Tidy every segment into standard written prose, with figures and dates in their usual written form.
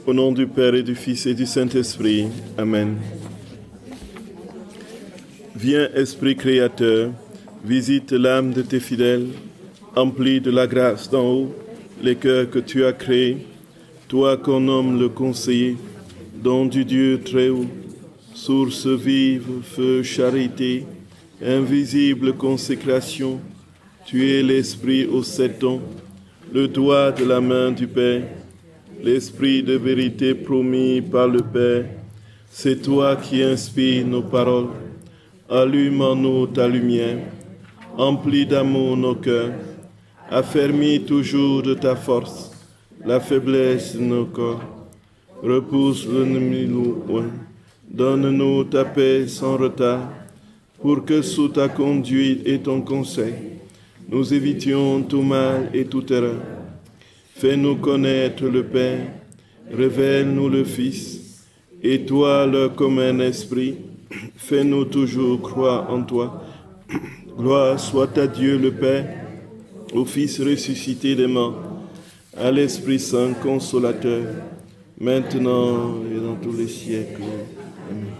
Au nom du Père et du Fils et du Saint-Esprit. Amen. Viens, Esprit Créateur, visite l'âme de tes fidèles, emplis de la grâce d'en haut les cœurs que tu as créés, toi qu'on nomme le conseiller, don du Dieu très haut, source vive, feu, charité, invisible consécration, tu es l'Esprit aux 7 dons, le doigt de la main du Père, l'Esprit de vérité promis par le Père, c'est toi qui inspires nos paroles. Allume en nous ta lumière, emplis d'amour nos cœurs, affermis toujours de ta force la faiblesse de nos corps. Repousse l'ennemi loin, donne-nous ta paix sans retard, pour que sous ta conduite et ton conseil, nous évitions tout mal et toute erreur. Fais-nous connaître le Père, révèle-nous le Fils, et toi le commun esprit, fais-nous toujours croire en toi. Gloire soit à Dieu le Père, au Fils ressuscité des morts, à l'Esprit Saint consolateur, maintenant et dans tous les siècles. Amen.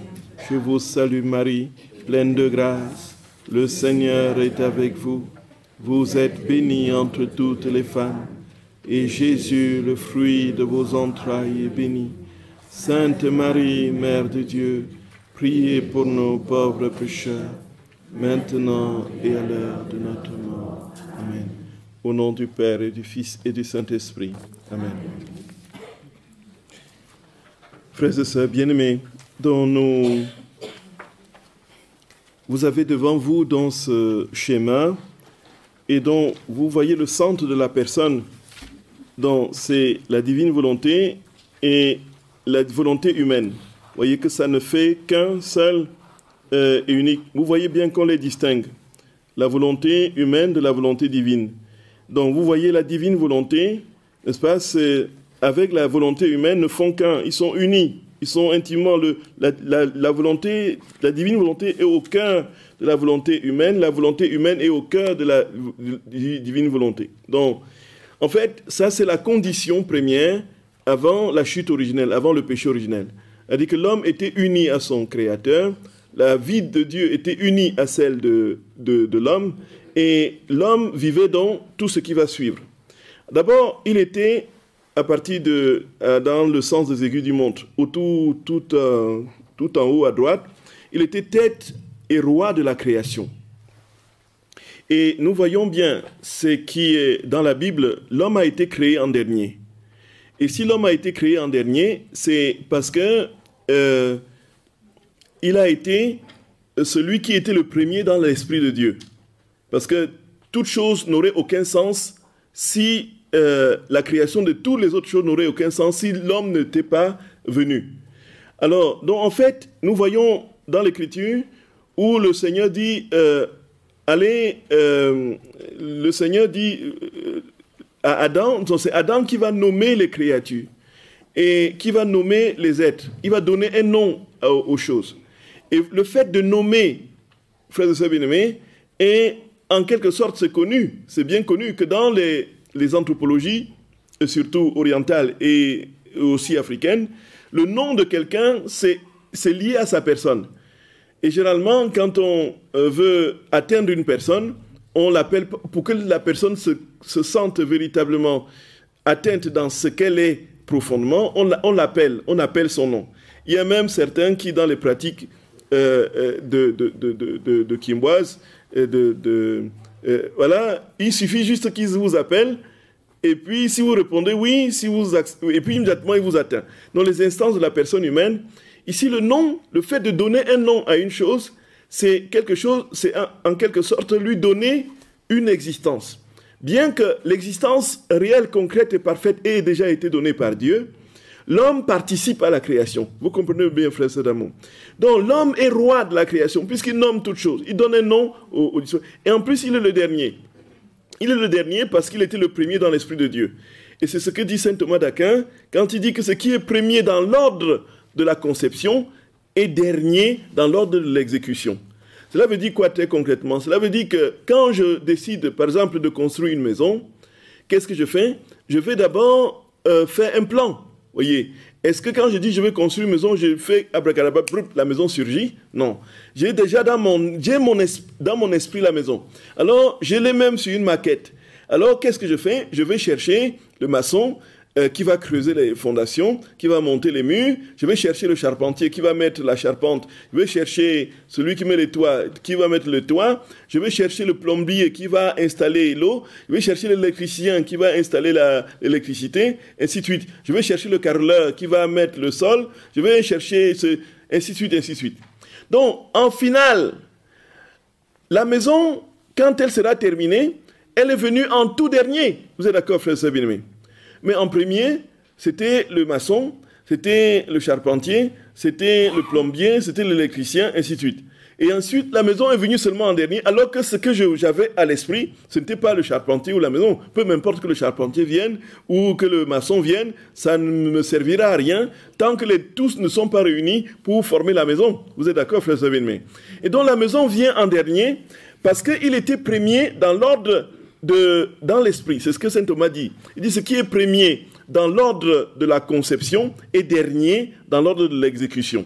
Je vous salue Marie, pleine de grâce, le Seigneur est avec vous. Vous êtes bénie entre toutes les femmes, et Jésus, le fruit de vos entrailles, est béni. Sainte Marie, Mère de Dieu, priez pour nos pauvres pécheurs, maintenant et à l'heure de notre mort. Amen. Au nom du Père et du Fils et du Saint-Esprit. Amen. Frères et sœurs bien-aimés, vous avez devant vous dans ce schéma, et dont vous voyez le centre de la personne, dont c'est la divine volonté et la volonté humaine. Vous voyez que ça ne fait qu'un seul et unique. Vous voyez bien qu'on les distingue. La volonté humaine de la volonté divine. Donc vous voyez la divine volonté, n'est-ce pas, avec la volonté humaine ne font qu'un. Ils sont unis. Ils sont intimement... La volonté, la divine volonté est au cœur de la volonté humaine. La volonté humaine est au cœur de la divine volonté. Donc, en fait, ça c'est la condition première avant la chute originelle, avant le péché originel. C'est-à-dire que l'homme était uni à son Créateur, la vie de Dieu était unie à celle de l'homme, et l'homme vivait dans tout ce qui va suivre. D'abord, il était, à partir dans le sens des aiguilles du montre, tout en haut à droite, il était tête et roi de la création. Et nous voyons bien ce qui est dans la Bible, l'homme a été créé en dernier. Et si l'homme a été créé en dernier, c'est parce que il a été celui qui était le premier dans l'Esprit de Dieu. Parce que toute chose n'aurait aucun sens si la création de toutes les autres choses n'aurait aucun sens si l'homme n'était pas venu. Alors, donc en fait, nous voyons dans l'Écriture où le Seigneur dit, le Seigneur dit à Adam, c'est Adam qui va nommer les créatures et qui va nommer les êtres. Il va donner un nom aux choses. Et le fait de nommer, frères et sœurs bien-aimés, est en quelque sorte, c'est bien connu que dans les anthropologies, surtout orientales et aussi africaines, le nom de quelqu'un, c'est lié à sa personne. Et généralement, quand on veut atteindre une personne, on l'appelle, pour que la personne se sente véritablement atteinte dans ce qu'elle est profondément, on appelle son nom. Il y a même certains qui, dans les pratiques de Kimboise, voilà, il suffit juste qu'ils vous appellent, et puis si vous répondez oui, et puis immédiatement il vous atteint. Dans les instances de la personne humaine, ici le nom, le fait de donner un nom à une chose, c'est quelque chose, c'est en quelque sorte lui donner une existence. Bien que l'existence réelle, concrète et parfaite ait déjà été donnée par Dieu, l'homme participe à la création. Vous comprenez bien, frères et sœurs d'amour. Donc l'homme est roi de la création, puisqu'il nomme toutes choses. Il donne un nom aux et en plus, il est le dernier. Il est le dernier parce qu'il était le premier dans l'Esprit de Dieu. Et c'est ce que dit saint Thomas d'Aquin quand il dit que ce qui est premier dans l'ordre de la conception est dernier dans l'ordre de l'exécution. Cela veut dire quoi très concrètement? Cela veut dire que quand je décide, par exemple, de construire une maison, qu'est-ce que je fais? Je vais d'abord faire un plan, voyez. Est-ce que quand je dis je vais construire une maison, je fais abracadabra, la maison surgit? Non. J'ai déjà dans mon esprit la maison. Alors, je l'ai même sur une maquette. Alors, qu'est-ce que je fais? Je vais chercher le maçon qui va creuser les fondations, qui va monter les murs. Je vais chercher le charpentier qui va mettre la charpente. Je vais chercher celui qui met les toits, qui va mettre le toit. Je vais chercher le plombier qui va installer l'eau. Je vais chercher l'électricien qui va installer l'électricité, ainsi de suite. Je vais chercher le carreleur qui va mettre le sol. Je vais chercher ainsi de suite, ainsi de suite. Donc, en finale, la maison, quand elle sera terminée, elle est venue en tout dernier. Vous êtes d'accord, frère bien-aimé? Mais en premier, c'était le maçon, c'était le charpentier, c'était le plombier, c'était l'électricien, ainsi de suite. Et ensuite, la maison est venue seulement en dernier, alors que ce que j'avais à l'esprit, ce n'était pas le charpentier ou la maison. Peu m'importe que le charpentier vienne ou que le maçon vienne, ça ne me servira à rien tant que tous ne sont pas réunis pour former la maison. Vous êtes d'accord, frère bien-aimé? Et donc la maison vient en dernier parce qu'il était premier dans l'ordre dans l'esprit. C'est ce que saint Thomas dit. Il dit ce qui est premier dans l'ordre de la conception et dernier dans l'ordre de l'exécution.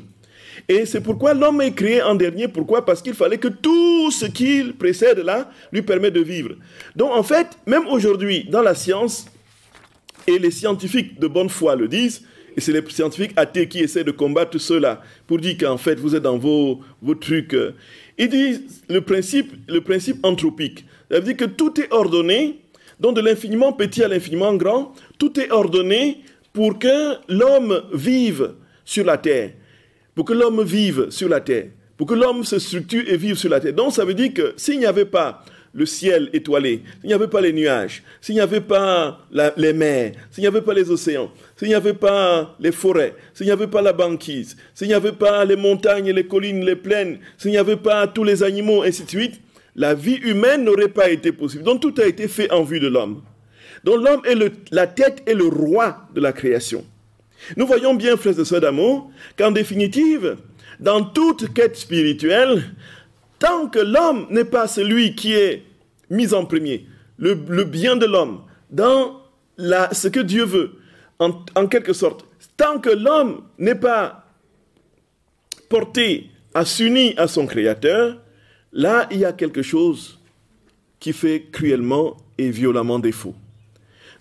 Et c'est pourquoi l'homme est créé en dernier. Pourquoi? Parce qu'il fallait que tout ce qu'il précède là lui permette de vivre. Donc en fait, même aujourd'hui, dans la science, et les scientifiques de bonne foi le disent, et c'est les scientifiques athées qui essaient de combattre cela pour dire qu'en fait, vous êtes dans vos trucs. Ils disent le principe anthropique. Ça veut dire que tout est ordonné, donc de l'infiniment petit à l'infiniment grand, tout est ordonné pour que l'homme vive sur la terre. Pour que l'homme vive sur la terre. Pour que l'homme se structure et vive sur la terre. Donc ça veut dire que s'il n'y avait pas le ciel étoilé, s'il n'y avait pas les nuages, s'il n'y avait pas les mers, s'il n'y avait pas les océans, s'il n'y avait pas les forêts, s'il n'y avait pas la banquise, s'il n'y avait pas les montagnes, les collines, les plaines, s'il n'y avait pas tous les animaux, ainsi de suite, la vie humaine n'aurait pas été possible. Donc tout a été fait en vue de l'homme. Donc l'homme est la tête et le roi de la création. Nous voyons bien, frères et sœurs d'amour, qu'en définitive, dans toute quête spirituelle, tant que l'homme n'est pas celui qui est mis en premier, le bien de l'homme, dans ce que Dieu veut, en quelque sorte, tant que l'homme n'est pas porté à s'unir à son Créateur, là, il y a quelque chose qui fait cruellement et violemment défaut.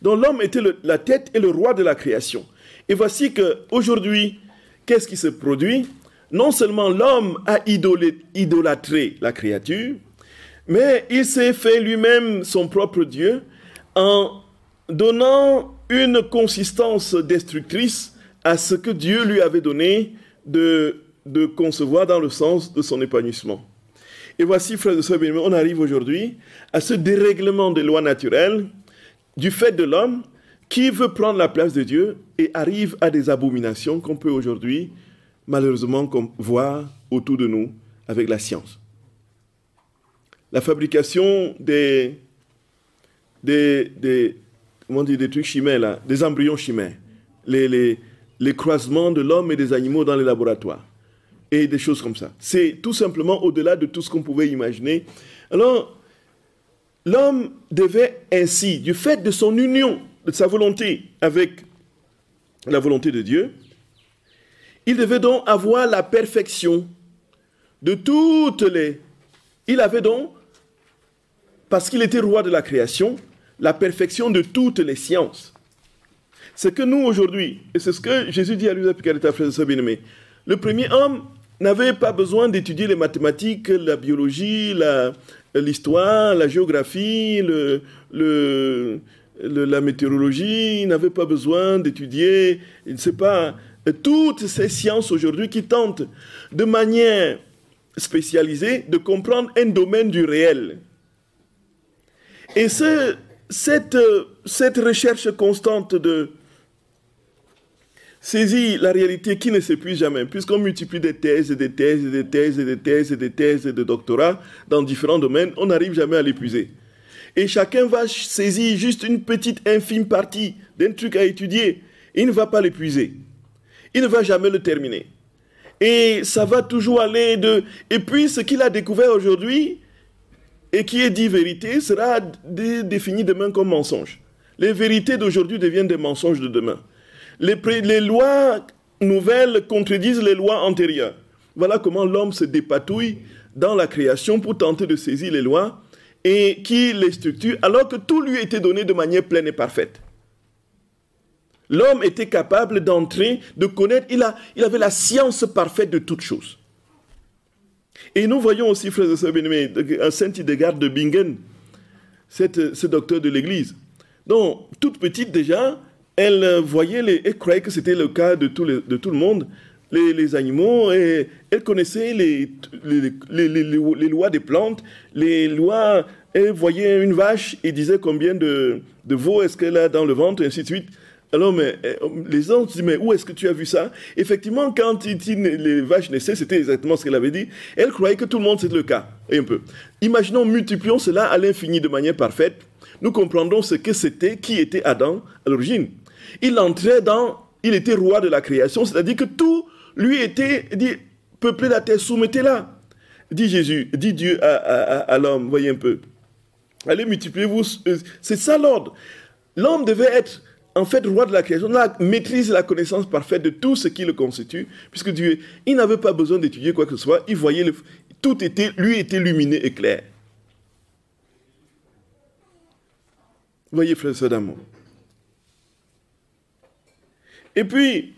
Donc l'homme était la tête et le roi de la création. Et voici qu'aujourd'hui, qu'est-ce qui se produit? Non seulement l'homme a idolâtré la créature, mais il s'est fait lui-même son propre Dieu en donnant une consistance destructrice à ce que Dieu lui avait donné de concevoir dans le sens de son épanouissement. Et voici, frères et sœurs bien-aimés, on arrive aujourd'hui à ce dérèglement des lois naturelles du fait de l'homme qui veut prendre la place de Dieu et arrive à des abominations qu'on peut aujourd'hui malheureusement voir autour de nous avec la science. La fabrication des trucs chimères, là, des embryons chimères, les croisements de l'homme et des animaux dans les laboratoires, et des choses comme ça. C'est tout simplement au-delà de tout ce qu'on pouvait imaginer. Alors, l'homme devait ainsi, du fait de son union, de sa volonté avec la volonté de Dieu, il devait donc avoir la perfection de toutes les... Il avait donc, parce qu'il était roi de la création, la perfection de toutes les sciences. C'est que nous, aujourd'hui, et c'est ce que Jésus dit à lui, frères et sœurs bien-aimés, le premier homme n'avait pas besoin d'étudier les mathématiques, la biologie, l'histoire, la géographie, la météorologie, il n'avait pas besoin d'étudier, il ne sait pas, toutes ces sciences aujourd'hui qui tentent de manière spécialisée de comprendre un domaine du réel. Et cette recherche constante de saisir la réalité qui ne s'épuise jamais, puisqu'on multiplie des thèses et des thèses et des thèses et des thèses et des thèses et de doctorats dans différents domaines, on n'arrive jamais à l'épuiser. Et chacun va saisir juste une petite infime partie d'un truc à étudier. Il ne va pas l'épuiser. Il ne va jamais le terminer. Et ça va toujours aller de... Et puis ce qu'il a découvert aujourd'hui et qui est dit vérité sera défini demain comme mensonge. Les vérités d'aujourd'hui deviennent des mensonges de demain. Les lois nouvelles contredisent les lois antérieures. Voilà comment l'homme se dépatouille dans la création pour tenter de saisir les lois et qui les structure, alors que tout lui était donné de manière pleine et parfaite. L'homme était capable d'entrer, de connaître, il avait la science parfaite de toutes choses. Et nous voyons aussi, frères et sœurs bien-aimés, Saint Hildegarde de Bingen, ce docteur de l'Église. Donc, toute petite déjà, elle croyait que c'était le cas de tout le monde, les animaux, et elle connaissait les lois des plantes, les lois, elle voyait une vache et disait combien de veaux est-ce qu'elle a dans le ventre, et ainsi de suite. Alors, les gens se disent, mais où est-ce que tu as vu ça? Effectivement, quand les vaches naissaient, c'était exactement ce qu'elle avait dit. Elle croyait que tout le monde, c'était le cas. Et un peu. Imaginons, multiplions cela à l'infini de manière parfaite. Nous comprendrons ce que c'était, qui était Adam à l'origine. Il était roi de la création, c'est-à-dire que tout lui était dit, peuplez la terre, soumettez-la. Dit Dieu à l'homme, voyez un peu. Allez, multipliez-vous. C'est ça l'ordre. L'homme devait être en fait roi de la création, la maîtrise et la connaissance parfaite de tout ce qui le constitue, puisque Dieu, il n'avait pas besoin d'étudier quoi que ce soit, il voyait, tout lui était lumineux et clair. Voyez, frères et sœurs d'amour. Et puis,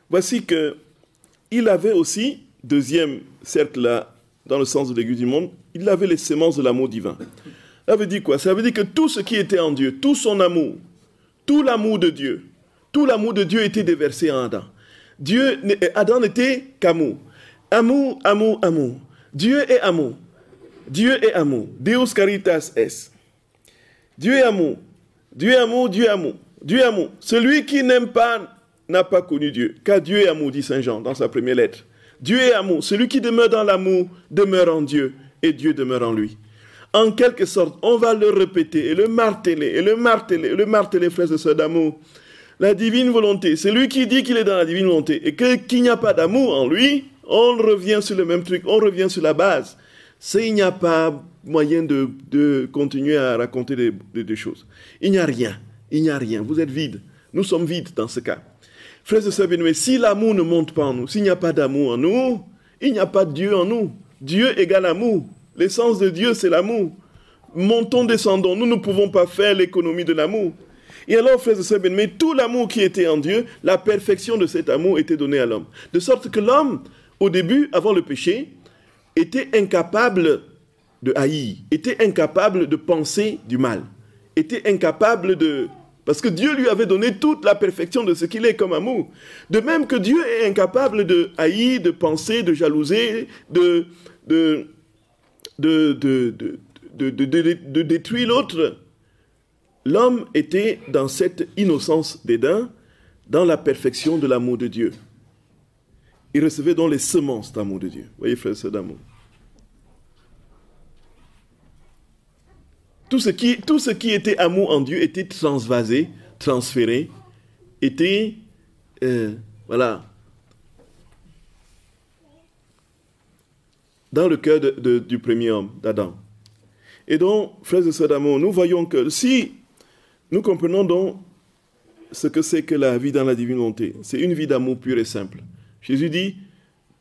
voici qu'il avait aussi, deuxième cercle là, dans le sens de l'aiguille du monde, il avait les semences de l'amour divin. Ça veut dire quoi? Ça veut dire que tout ce qui était en Dieu, tout son amour, tout l'amour de Dieu était déversé en Adam. Adam n'était qu'amour. Amour, amour, amour. Dieu est amour. Dieu est amour. Deus caritas est. Dieu est amour. Dieu est amour, Dieu est amour. Dieu est amour. Celui qui n'aime pas n'a pas connu Dieu. Car Dieu est amour, dit Saint Jean dans sa première lettre. Dieu est amour. Celui qui demeure dans l'amour demeure en Dieu et Dieu demeure en lui. En quelque sorte, on va le répéter et le marteler, et le marteler, et le marteler, frères et sœurs d'amour. La divine volonté, c'est lui qui dit qu'il est dans la divine volonté et qu'il n'y a pas d'amour en lui, on revient sur le même truc, on revient sur la base. Il n'y a pas moyen de continuer à raconter des choses. Il n'y a rien, vous êtes vide. Nous sommes vides dans ce cas. Frères et sœurs bien-aimés, si l'amour ne monte pas en nous, s'il n'y a pas d'amour en nous, il n'y a pas de Dieu en nous. Dieu égale amour. L'essence de Dieu, c'est l'amour. Montons, descendons. Nous ne pouvons pas faire l'économie de l'amour. Et alors, frères et sœurs bien-aimés, tout l'amour qui était en Dieu, la perfection de cet amour était donnée à l'homme. De sorte que l'homme, au début, avant le péché, était incapable de haïr, était incapable de penser du mal, était incapable de... Parce que Dieu lui avait donné toute la perfection de ce qu'il est comme amour. De même que Dieu est incapable de haïr, de penser, de jalouser, de détruire l'autre. L'homme était dans cette innocence d'Éden, dans la perfection de l'amour de Dieu. Il recevait donc les semences d'amour de Dieu. Vous voyez, frères et sœurs d'amour. Tout ce qui était amour en Dieu était transvasé, transféré, était, voilà, dans le cœur du premier homme, d'Adam. Et donc, frères et sœurs d'amour, nous voyons que si nous comprenons donc ce que c'est que la vie dans la divine volonté, c'est une vie d'amour pure et simple. Jésus dit,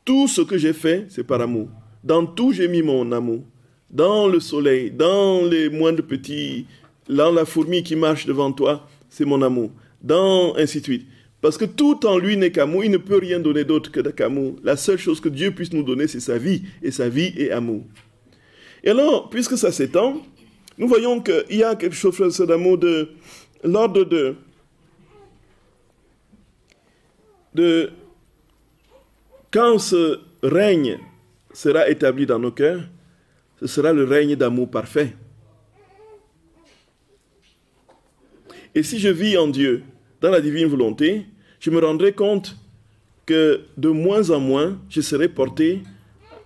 tout ce que j'ai fait, c'est par amour. Dans tout, j'ai mis mon amour. Dans le soleil, dans les moindres petits, dans la fourmi qui marche devant toi, c'est mon amour. Dans ainsi de suite. Parce que tout en lui n'est qu'amour, il ne peut rien donner d'autre que qu'amour. La seule chose que Dieu puisse nous donner, c'est sa vie. Et sa vie est amour. Et alors, puisque ça s'étend, nous voyons qu'il y a quelque chose, frères et sœurs d'amour, de l'ordre de quand ce règne sera établi dans nos cœurs, ce sera le règne d'amour parfait. Et si je vis en Dieu, dans la divine volonté, je me rendrai compte que de moins en moins, je serai porté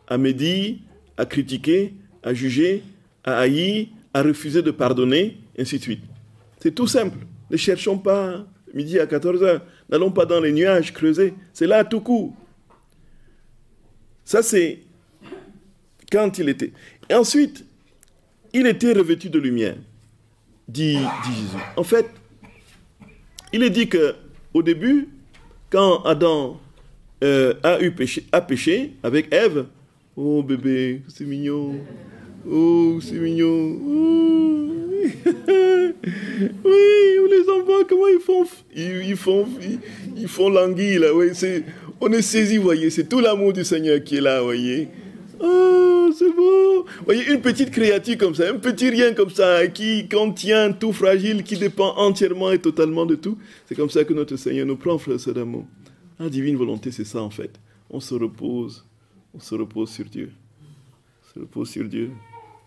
à médire, à critiquer, à juger, à haïr, à refuser de pardonner, ainsi de suite. C'est tout simple. Ne cherchons pas midi à 14h. N'allons pas dans les nuages creuser. C'est là tout court. Ça, c'est quand il était. Et ensuite, il était revêtu de lumière, dit Jésus. En fait, il est dit qu'au début, quand Adam a péché avec Ève, oh bébé, c'est mignon, oh c'est mignon, oh. Oui, les enfants, comment ils font l'anguille, là, oui, on est saisi, vous voyez, c'est tout l'amour du Seigneur qui est là, vous voyez. Oh, c'est beau. Vous voyez, une petite créature comme ça, un petit rien comme ça, qui contient tout fragile, qui dépend entièrement et totalement de tout. C'est comme ça que notre Seigneur nous prend, frère, sœur d'amour. La divine volonté, c'est ça, en fait. On se repose sur Dieu. On se repose sur Dieu.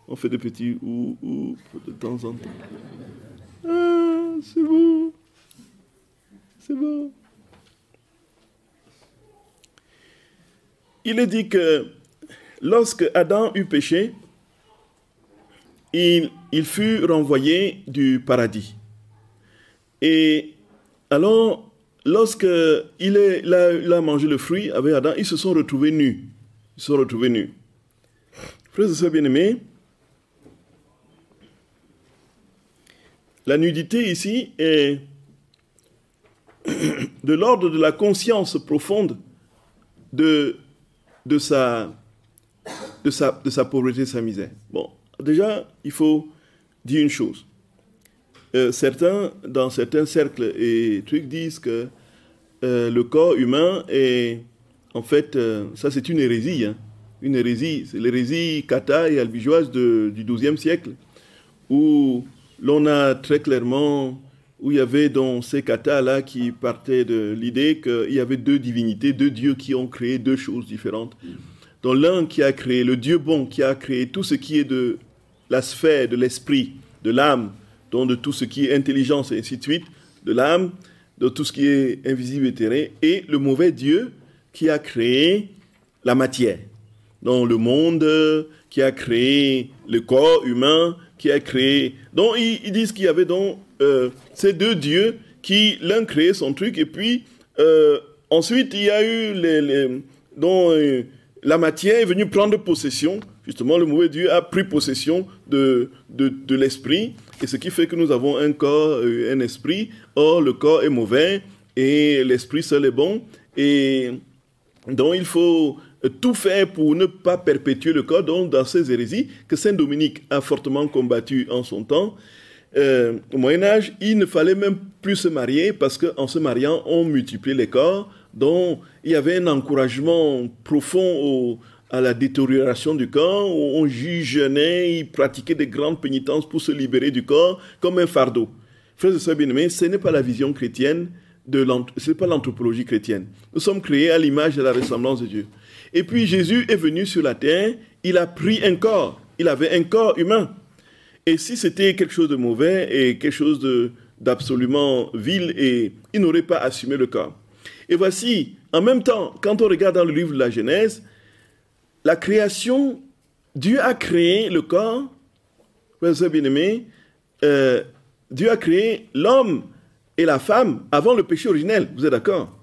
On fait des petits ou de temps en temps. Ah, c'est beau. C'est beau. Il est dit que lorsque Adam eut péché, il fut renvoyé du paradis. Et alors, lorsqu'il a mangé le fruit avec Adam, ils se sont retrouvés nus. Ils se sont retrouvés nus. Frères et sœurs bien-aimés, la nudité ici est de l'ordre de la conscience profonde de sa pauvreté, sa misère. Bon, déjà, il faut dire une chose. Certains, dans certains cercles et trucs, disent que le corps humain est, en fait, ça c'est une hérésie. Hein, une hérésie, c'est l'hérésie catha et albigeoise du XIIe siècle, où l'on a très clairement, où il y avait dans ces katas-là qui partaient de l'idée qu'il y avait deux divinités, deux dieux qui ont créé deux choses différentes. Donc l'un qui a créé, le Dieu bon, qui a créé tout ce qui est de la sphère, de l'esprit, de l'âme, donc de tout ce qui est intelligence et ainsi de suite, de l'âme, de tout ce qui est invisible et terrestre, et le mauvais Dieu qui a créé la matière. Donc le monde, qui a créé le corps humain, qui a créé... Donc ils disent qu'il y avait donc ces deux dieux qui l'un créait son truc, et puis ensuite il y a eu la matière est venue prendre possession. Justement, le mauvais Dieu a pris possession de l'esprit, et ce qui fait que nous avons un corps, un esprit. Or, le corps est mauvais, et l'esprit seul est bon. Et donc, il faut tout faire pour ne pas perpétuer le corps. Donc, dans ces hérésies que Saint Dominique a fortement combattu en son temps, au Moyen-Âge, il ne fallait même plus se marier, parce qu'en se mariant, on multipliait les corps. Donc, il y avait un encouragement profond à la détérioration du corps, où on jeûnait, il pratiquait des grandes pénitences pour se libérer du corps, comme un fardeau. Frères et sœurs bien-aimés, ce n'est pas la vision chrétienne, ce n'est pas l'anthropologie chrétienne. Nous sommes créés à l'image et à la ressemblance de Dieu. Et puis Jésus est venu sur la terre, il a pris un corps, il avait un corps humain. Et si c'était quelque chose de mauvais et quelque chose d'absolument vil, et il n'aurait pas assumé le corps. Et voici, en même temps, quand on regarde dans le livre de la Genèse, la création, Dieu a créé le corps, frères et bien-aimés, Dieu a créé l'homme et la femme avant le péché originel, vous êtes d'accord?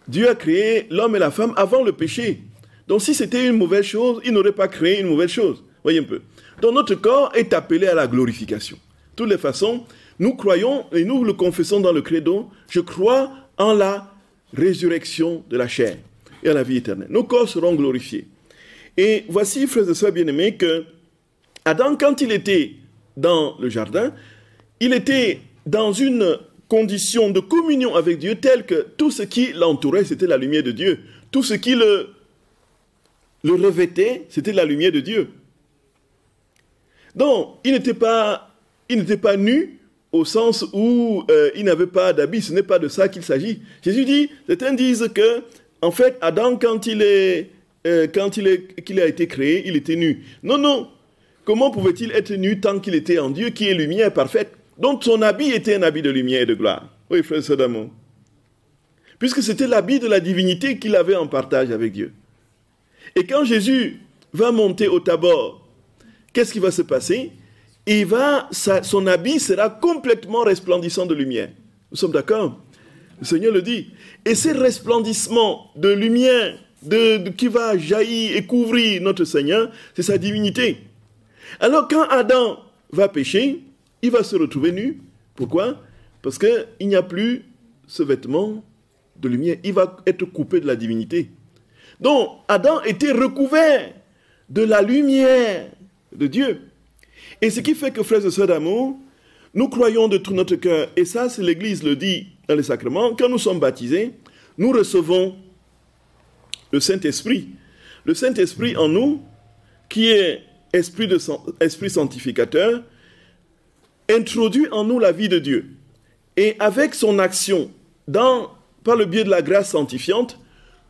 Dieu a créé l'homme et la femme avant le péché. Donc si c'était une mauvaise chose, il n'aurait pas créé une mauvaise chose. Voyez un peu. Donc notre corps est appelé à la glorification. De toutes les façons, nous croyons, et nous le confessons dans le credo, je crois en la résurrection de la chair et à la vie éternelle. Nos corps seront glorifiés. Et voici, frères et sœurs bien-aimés, que Adam, quand il était dans le jardin, il était dans une condition de communion avec Dieu telle que tout ce qui l'entourait, c'était la lumière de Dieu. Tout ce qui le revêtait, c'était la lumière de Dieu. Donc, il n'était pas nu au sens où il n'avait pas d'habit. Ce n'est pas de ça qu'il s'agit. Jésus dit, certains disent que, en fait, Adam, quand il a été créé, il était nu. Non, non. Comment pouvait-il être nu tant qu'il était en Dieu, qui est lumière parfaite? Donc son habit était un habit de lumière et de gloire. Oui, frère et sœur d'amour. Puisque c'était l'habit de la divinité qu'il avait en partage avec Dieu. Et quand Jésus va monter au Tabor, qu'est-ce qui va se passer? Son habit sera complètement resplendissant de lumière. Nous sommes d'accord? Le Seigneur le dit. Et ces resplendissements de lumière qui va jaillir et couvrir notre Seigneur, c'est sa divinité. Alors quand Adam va pécher, il va se retrouver nu. Pourquoi? Parce qu'il n'y a plus ce vêtement de lumière. Il va être coupé de la divinité. Donc, Adam était recouvert de la lumière de Dieu. Et ce qui fait que, frères et sœurs d'amour, nous croyons de tout notre cœur, et ça, c'est l'Église le dit dans les sacrements, quand nous sommes baptisés, nous recevons le Saint-Esprit. Le Saint-Esprit en nous, qui est esprit sanctificateur, introduit en nous la vie de Dieu. Et avec son action, par le biais de la grâce sanctifiante,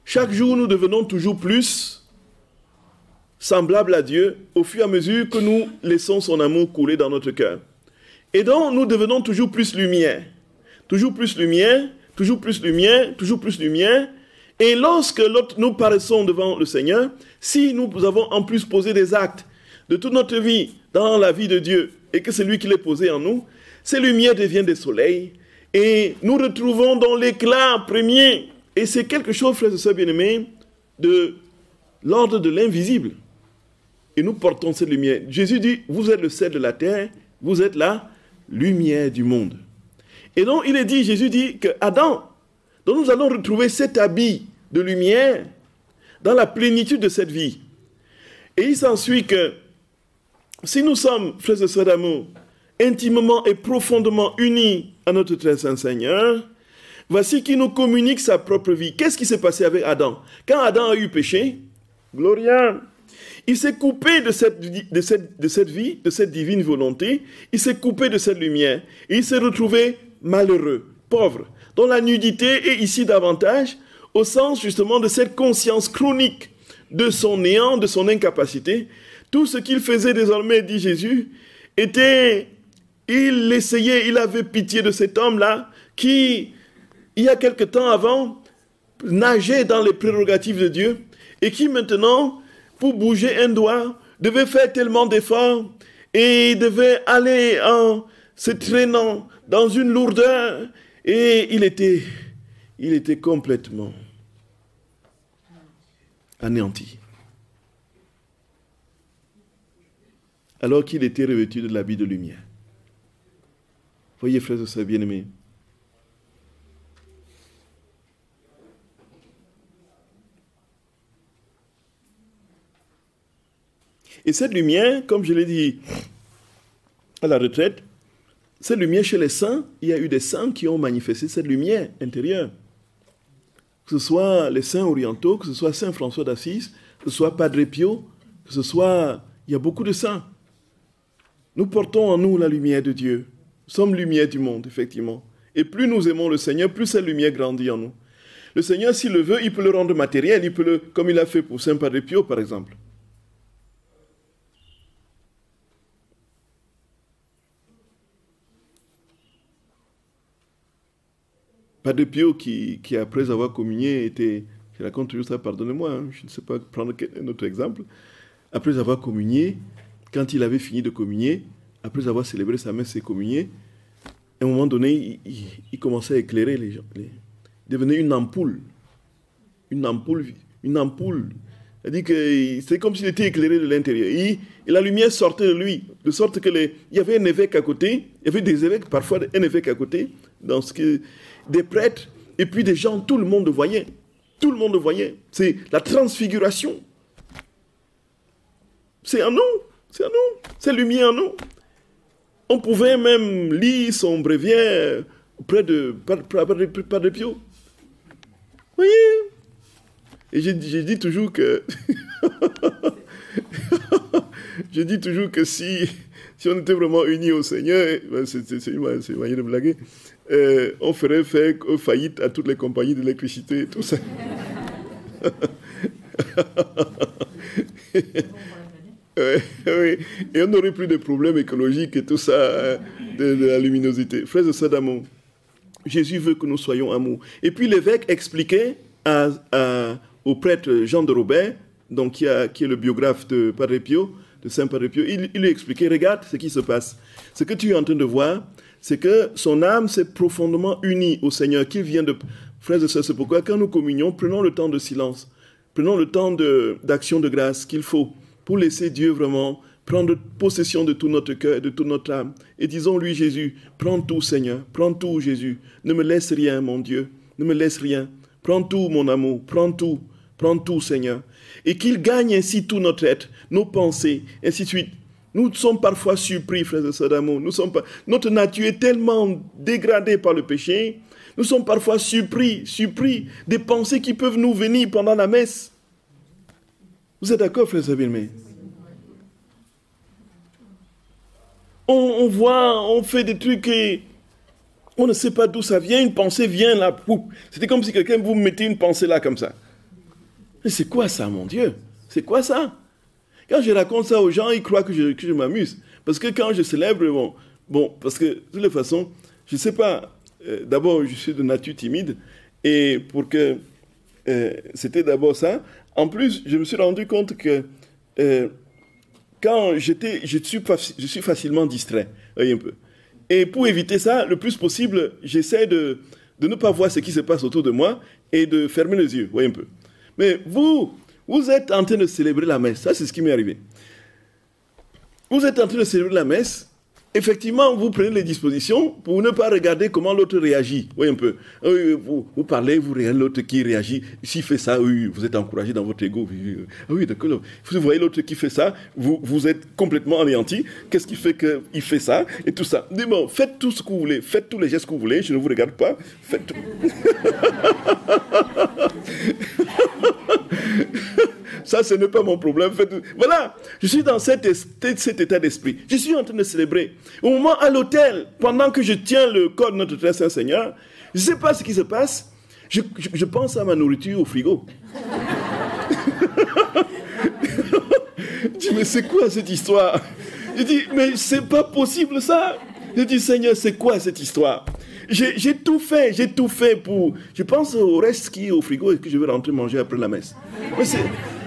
chaque jour nous devenons toujours plus semblables à Dieu au fur et à mesure que nous laissons son amour couler dans notre cœur. Et donc nous devenons toujours plus lumière. Toujours plus lumière, toujours plus lumière, toujours plus lumière. Et lorsque nous paraissons devant le Seigneur, si nous avons en plus posé des actes de toute notre vie dans la vie de Dieu, et que c'est lui qui les posé en nous, ces lumières deviennent des soleils, et nous retrouvons dans l'éclat premier. Et c'est quelque chose, frères et sœurs bien-aimés, de l'ordre de l'invisible. Et nous portons cette lumière. Jésus dit, vous êtes le sel de la terre, vous êtes la lumière du monde. Et donc, Jésus dit que Adam, dont nous allons retrouver cet habit de lumière dans la plénitude de cette vie. Et il s'ensuit que si nous sommes, frères et sœurs d'amour, intimement et profondément unis à notre très saint Seigneur, voici qui nous communique sa propre vie. Qu'est-ce qui s'est passé avec Adam? Quand Adam a eu péché, Gloria, il s'est coupé de cette vie, de cette divine volonté, il s'est coupé de cette lumière, et il s'est retrouvé malheureux, pauvre, dont la nudité est ici davantage au sens justement de cette conscience chronique de son néant, de son incapacité. Tout ce qu'il faisait désormais, dit Jésus, était, il essayait, il avait pitié de cet homme-là qui, il y a quelque temps avant, nageait dans les prérogatives de Dieu et qui maintenant, pour bouger un doigt, devait faire tellement d'efforts et devait aller en se traînant dans une lourdeur et il était complètement anéanti. Alors qu'il était revêtu de l'habit de lumière. Voyez, frères et sœurs bien-aimés, et cette lumière, comme je l'ai dit à la retraite, cette lumière chez les saints, il y a eu des saints qui ont manifesté cette lumière intérieure. Que ce soit les saints orientaux, que ce soit Saint François d'Assise, que ce soit Padre Pio, que ce soit... Il y a beaucoup de saints. Nous portons en nous la lumière de Dieu. Nous sommes lumière du monde, effectivement. Et plus nous aimons le Seigneur, plus cette lumière grandit en nous. Le Seigneur, s'il le veut, il peut le rendre matériel, il peut comme il a fait pour Saint Padre Pio, par exemple. Padre Pio qui après avoir communié, je raconte toujours ça, pardonnez-moi, hein, je ne sais pas prendre un autre exemple, après avoir communié, quand il avait fini de communier, après avoir célébré sa messe et communié, à un moment donné, il commençait à éclairer les gens. Il devenait une ampoule. Une ampoule. C'est-à-dire que c'est comme s'il était éclairé de l'intérieur. Et la lumière sortait de lui, de sorte que il y avait un évêque à côté, il y avait des évêques, parfois un évêque à côté, des prêtres, et puis des gens, tout le monde le voyait. Tout le monde le voyait. C'est la transfiguration. C'est en nous. C'est en nous. C'est lumière en nous. On pouvait même lire son bréviaire auprès de Padre Pio. Vous voyez? Et j'ai dit toujours que... je dis toujours que si on était vraiment unis au Seigneur, c'est une manière de blaguer, on ferait faire faillite à toutes les compagnies d'électricité et tout ça. Oui. Et on n'aurait plus de problèmes écologiques et tout ça, de la luminosité. Frères et sœurs d'amour, Jésus veut que nous soyons amour. Et puis l'évêque expliquait au prêtre Jean de Robert, donc qui est le biographe de Padre Pio, de Saint Padre Pio, il lui expliquait, regarde ce qui se passe. Ce que tu es en train de voir, c'est que son âme s'est profondément unie au Seigneur, qu'il vient de... Frères et sœurs, c'est pourquoi quand nous communions, prenons le temps de silence, prenons le temps d'action de grâce qu'il faut pour laisser Dieu vraiment prendre possession de tout notre cœur, de toute notre âme. Et disons-lui, Jésus, prends tout, Seigneur, prends tout, Jésus. Ne me laisse rien, mon Dieu, ne me laisse rien. Prends tout, mon amour, prends tout, Seigneur. Et qu'il gagne ainsi tout notre être, nos pensées, ainsi de suite. Nous sommes parfois surpris, frères et sœurs d'amour. Notre nature est tellement dégradée par le péché. Nous sommes parfois surpris des pensées qui peuvent nous venir pendant la messe. Vous êtes d'accord, frères et sœurs bien-aimés? On voit, on fait des trucs et on ne sait pas d'où ça vient. Une pensée vient là. C'était comme si quelqu'un vous mettait une pensée là comme ça. Mais c'est quoi ça, mon Dieu? C'est quoi ça? Quand je raconte ça aux gens, ils croient que je m'amuse. Parce que quand je célèbre, parce que de toute façon, je ne sais pas, d'abord, je suis de nature timide, et pour que c'était d'abord ça. En plus, je me suis rendu compte que quand je suis facilement distrait, voyez un peu. Et pour éviter ça, le plus possible, j'essaie de ne pas voir ce qui se passe autour de moi et de fermer les yeux, voyez un peu. Mais vous êtes en train de célébrer la messe. Ça, c'est ce qui m'est arrivé. Vous êtes en train de célébrer la messe. Effectivement, vous prenez les dispositions pour ne pas regarder comment l'autre réagit. Oui, un peu. Vous parlez, vous regardez l'autre qui réagit. S'il fait ça, oui, vous êtes encouragé dans votre ego. Oui, d'accord. Vous voyez l'autre qui fait ça, vous êtes complètement anéanti. Qu'est-ce qui fait qu'il fait ça et tout ça? Dis bon, faites tout ce que vous voulez. Faites tous les gestes que vous voulez. Je ne vous regarde pas. Faites tout. Ça, ce n'est pas mon problème. Voilà, je suis dans cet état d'esprit. Je suis en train de célébrer. Au moment à l'autel, pendant que je tiens le corps de notre très saint Seigneur, je ne sais pas ce qui se passe. Je pense à ma nourriture au frigo. Je dis, mais c'est quoi cette histoire? Je dis, mais c'est pas possible ça. Je dis, Seigneur, c'est quoi cette histoire? J'ai tout fait pour... Je pense au reste qui est au frigo et que je vais rentrer manger après la messe. Mais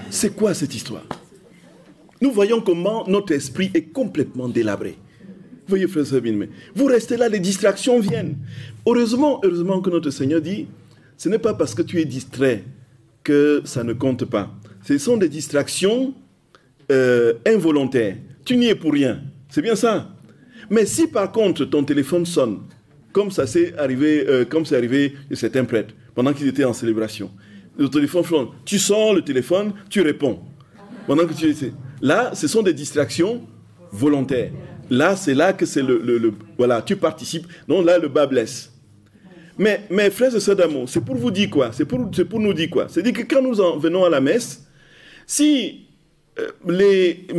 c'est quoi cette histoire? Nous voyons comment notre esprit est complètement délabré. Vous voyez, frère Sabine, vous restez là, les distractions viennent. Heureusement que notre Seigneur dit, ce n'est pas parce que tu es distrait que ça ne compte pas. Ce sont des distractions involontaires. Tu n'y es pour rien. C'est bien ça. Mais si par contre ton téléphone sonne, comme c'est arrivé à certains prêtres, pendant qu'ils étaient en célébration. Le téléphone sonne, tu sors le téléphone, tu réponds. Pendant que tu étais... Là, ce sont des distractions volontaires. Là, c'est là que c'est voilà, tu participes. Donc là, le bas blesse. Mais frères et sœurs d'amour, c'est pour vous dire quoi? C'est pour nous dire quoi? C'est-à-dire que quand nous en venons à la messe,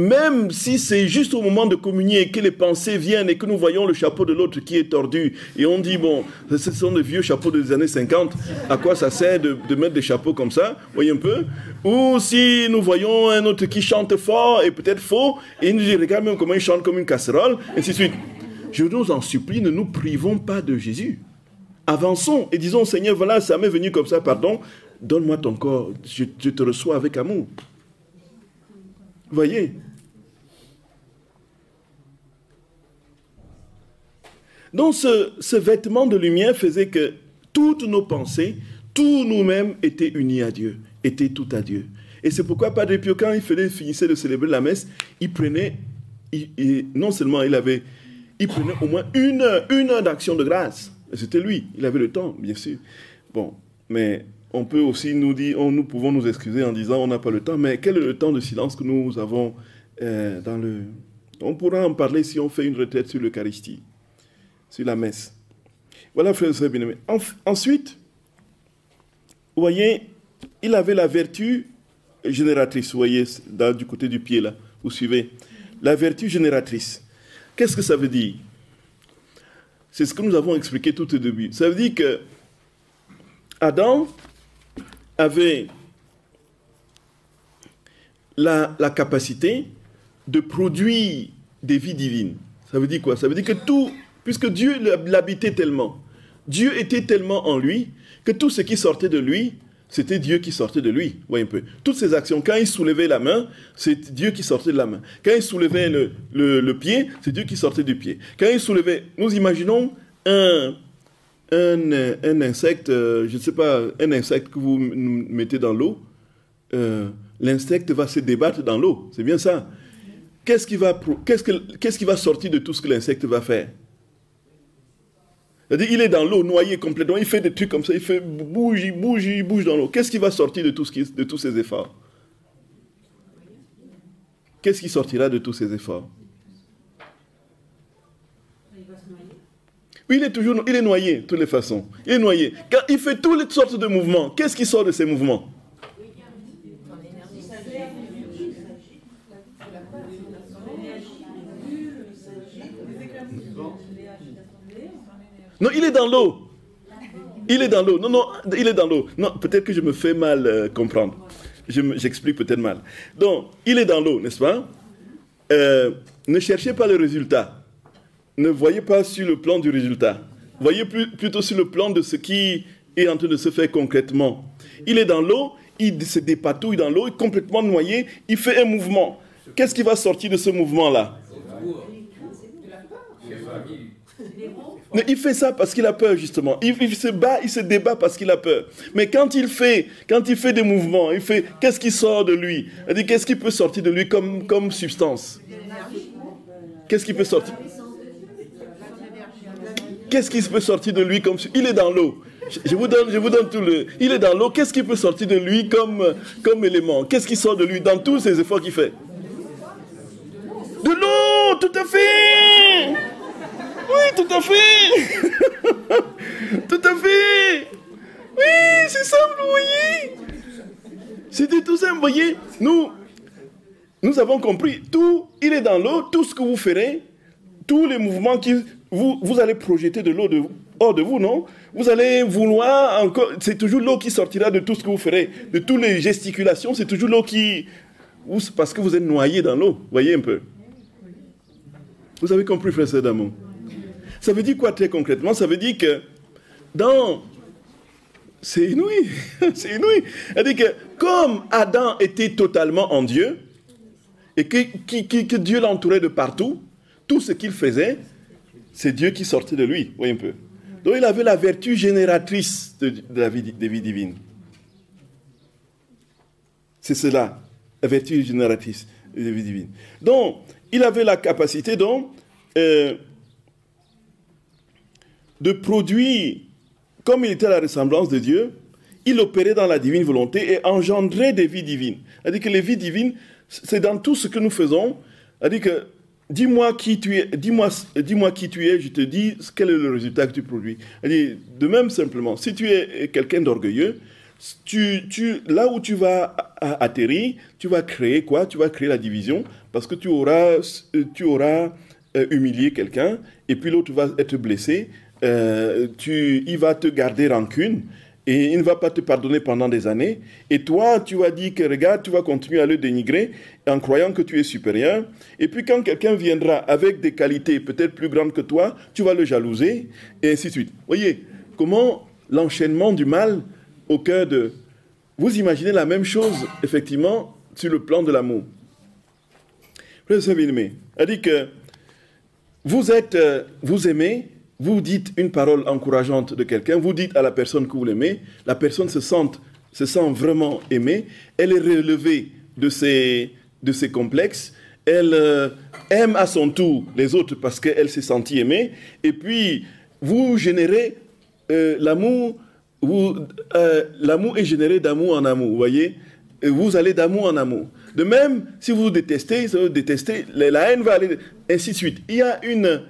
même si c'est juste au moment de communier et que les pensées viennent et que nous voyons le chapeau de l'autre qui est tordu et on dit, bon, ce sont des vieux chapeaux des années 50, à quoi ça sert de mettre des chapeaux comme ça, voyez un peu? Ou si nous voyons un autre qui chante fort et peut-être faux, et il nous dit, regarde même comment il chante comme une casserole, et ainsi de suite. Je nous en supplie, ne nous privons pas de Jésus. Avançons et disons, Seigneur, voilà, ça m'est venu comme ça, pardon, donne-moi ton corps, je te reçois avec amour. Voyez. Donc ce vêtement de lumière faisait que toutes nos pensées, tout nous-mêmes étaient unis à Dieu, étaient tout à Dieu. Et c'est pourquoi Padre Pio, quand il finissait de célébrer la messe, il prenait, non seulement il prenait au moins une heure d'action de grâce. C'était lui, il avait le temps, bien sûr. Bon, mais... On peut aussi nous dire, nous pouvons nous excuser en disant on n'a pas le temps, mais quel est le temps de silence que nous avons dans le... On pourra en parler si on fait une retraite sur l'Eucharistie, sur la messe. Voilà, frères et sœurs bien-aimés. Ensuite, vous voyez, il avait la vertu génératrice, vous voyez, du côté du pied là, vous suivez. La vertu génératrice. Qu'est-ce que ça veut dire? C'est ce que nous avons expliqué tout au début. Ça veut dire que Adam avait la capacité de produire des vies divines. Ça veut dire quoi? Ça veut dire que tout, puisque Dieu l'habitait tellement, Dieu était tellement en lui, que tout ce qui sortait de lui, c'était Dieu qui sortait de lui. Voyez un peu. Toutes ces actions, quand il soulevait la main, c'est Dieu qui sortait de la main. Quand il soulevait le pied, c'est Dieu qui sortait du pied. Quand il soulevait, nous imaginons un insecte, je ne sais pas, un insecte que vous mettez dans l'eau, l'insecte va se débattre dans l'eau, c'est bien ça. qu'est-ce qui va sortir de tout ce que l'insecte va faire? C'est-à-dire, il est dans l'eau, noyé complètement, il fait des trucs comme ça, il bouge dans l'eau. Qu'est-ce qui va sortir de tous ces efforts? Qu'est-ce qui sortira de tous ces efforts? Oui, il est noyé, de toutes les façons. Il est noyé. Quand il fait toutes sortes de mouvements, qu'est-ce qui sort de ces mouvements? Non, il est dans l'eau. Il est dans l'eau. Non, il est dans l'eau. Non, peut-être que je me fais mal comprendre. J'explique peut-être mal. Donc, il est dans l'eau, n'est-ce pas? Ne cherchez pas le résultat. Ne voyez pas sur le plan du résultat. Voyez plutôt sur le plan de ce qui est en train de se faire concrètement. Il est dans l'eau, il se dépatouille dans l'eau, il est complètement noyé, il fait un mouvement. Qu'est-ce qui va sortir de ce mouvement-là? Mais il fait ça parce qu'il a peur, justement. Il se débat parce qu'il a peur. Mais quand il fait des mouvements, qu'est-ce qui sort de lui? Qu'est-ce qui peut sortir de lui comme substance? Qu'est-ce qui peut sortir? Qu'est-ce qui peut sortir de lui comme... Il est dans l'eau. Je vous donne tout le... Il est dans l'eau. Qu'est-ce qui peut sortir de lui comme élément? Qu'est-ce qui sort de lui dans tous ces efforts qu'il fait? De l'eau, tout à fait! Oui, tout à fait! Tout à fait! Oui, c'est simple, vous voyez? C'était tout simple, vous voyez? Nous avons compris. Il est dans l'eau, tout ce que vous ferez, tous les mouvements vous allez projeter de l'eau hors de vous, non? Vous allez vouloir encore... C'est toujours l'eau qui sortira de tout ce que vous ferez. De toutes les gesticulations, c'est toujours l'eau qui... Parce que vous êtes noyé dans l'eau, voyez un peu. Vous avez compris, frère et d'amour? Ça veut dire quoi très concrètement? Ça veut dire que c'est inouï. C'est inouï. C'est-à-dire que comme Adam était totalement en Dieu, et que Dieu l'entourait de partout, tout ce qu'il faisait, c'est Dieu qui sortait de lui. Voyez un peu. Donc il avait la vertu génératrice de la vie divine. C'est cela, la vertu génératrice de la vie divine. Donc, il avait la capacité de produire, comme il était à la ressemblance de Dieu, il opérait dans la divine volonté et engendrait des vies divines. C'est-à-dire que les vies divines, c'est dans tout ce que nous faisons. C'est-à-dire que dis-moi qui tu es, je te dis quel est le résultat que tu produis. C'est-à-dire, de même simplement, si tu es quelqu'un d'orgueilleux, là où tu vas atterrir, tu vas créer quoi? Tu vas créer la division parce que tu auras humilié quelqu'un et puis l'autre va être blessé. Il va te garder rancune et il ne va pas te pardonner pendant des années. Et toi, tu vas dire que regarde, tu vas continuer à le dénigrer en croyant que tu es supérieur. Et puis quand quelqu'un viendra avec des qualités peut-être plus grandes que toi, tu vas le jalouser et ainsi de suite. Voyez comment l'enchaînement du mal au cœur de... Vous imaginez la même chose, effectivement, sur le plan de l'amour. Frère bien-aimé, c'est-à-dire que vous aimez, vous dites une parole encourageante de quelqu'un, vous dites à la personne que vous l'aimez, la personne se sent vraiment aimée, elle est relevée de ses complexes, elle aime à son tour les autres parce qu'elle s'est sentie aimée, et puis vous générez l'amour, l'amour est généré d'amour en amour, vous voyez, et vous allez d'amour en amour. De même, si vous détestez, la haine va aller, ainsi de suite. Il y a une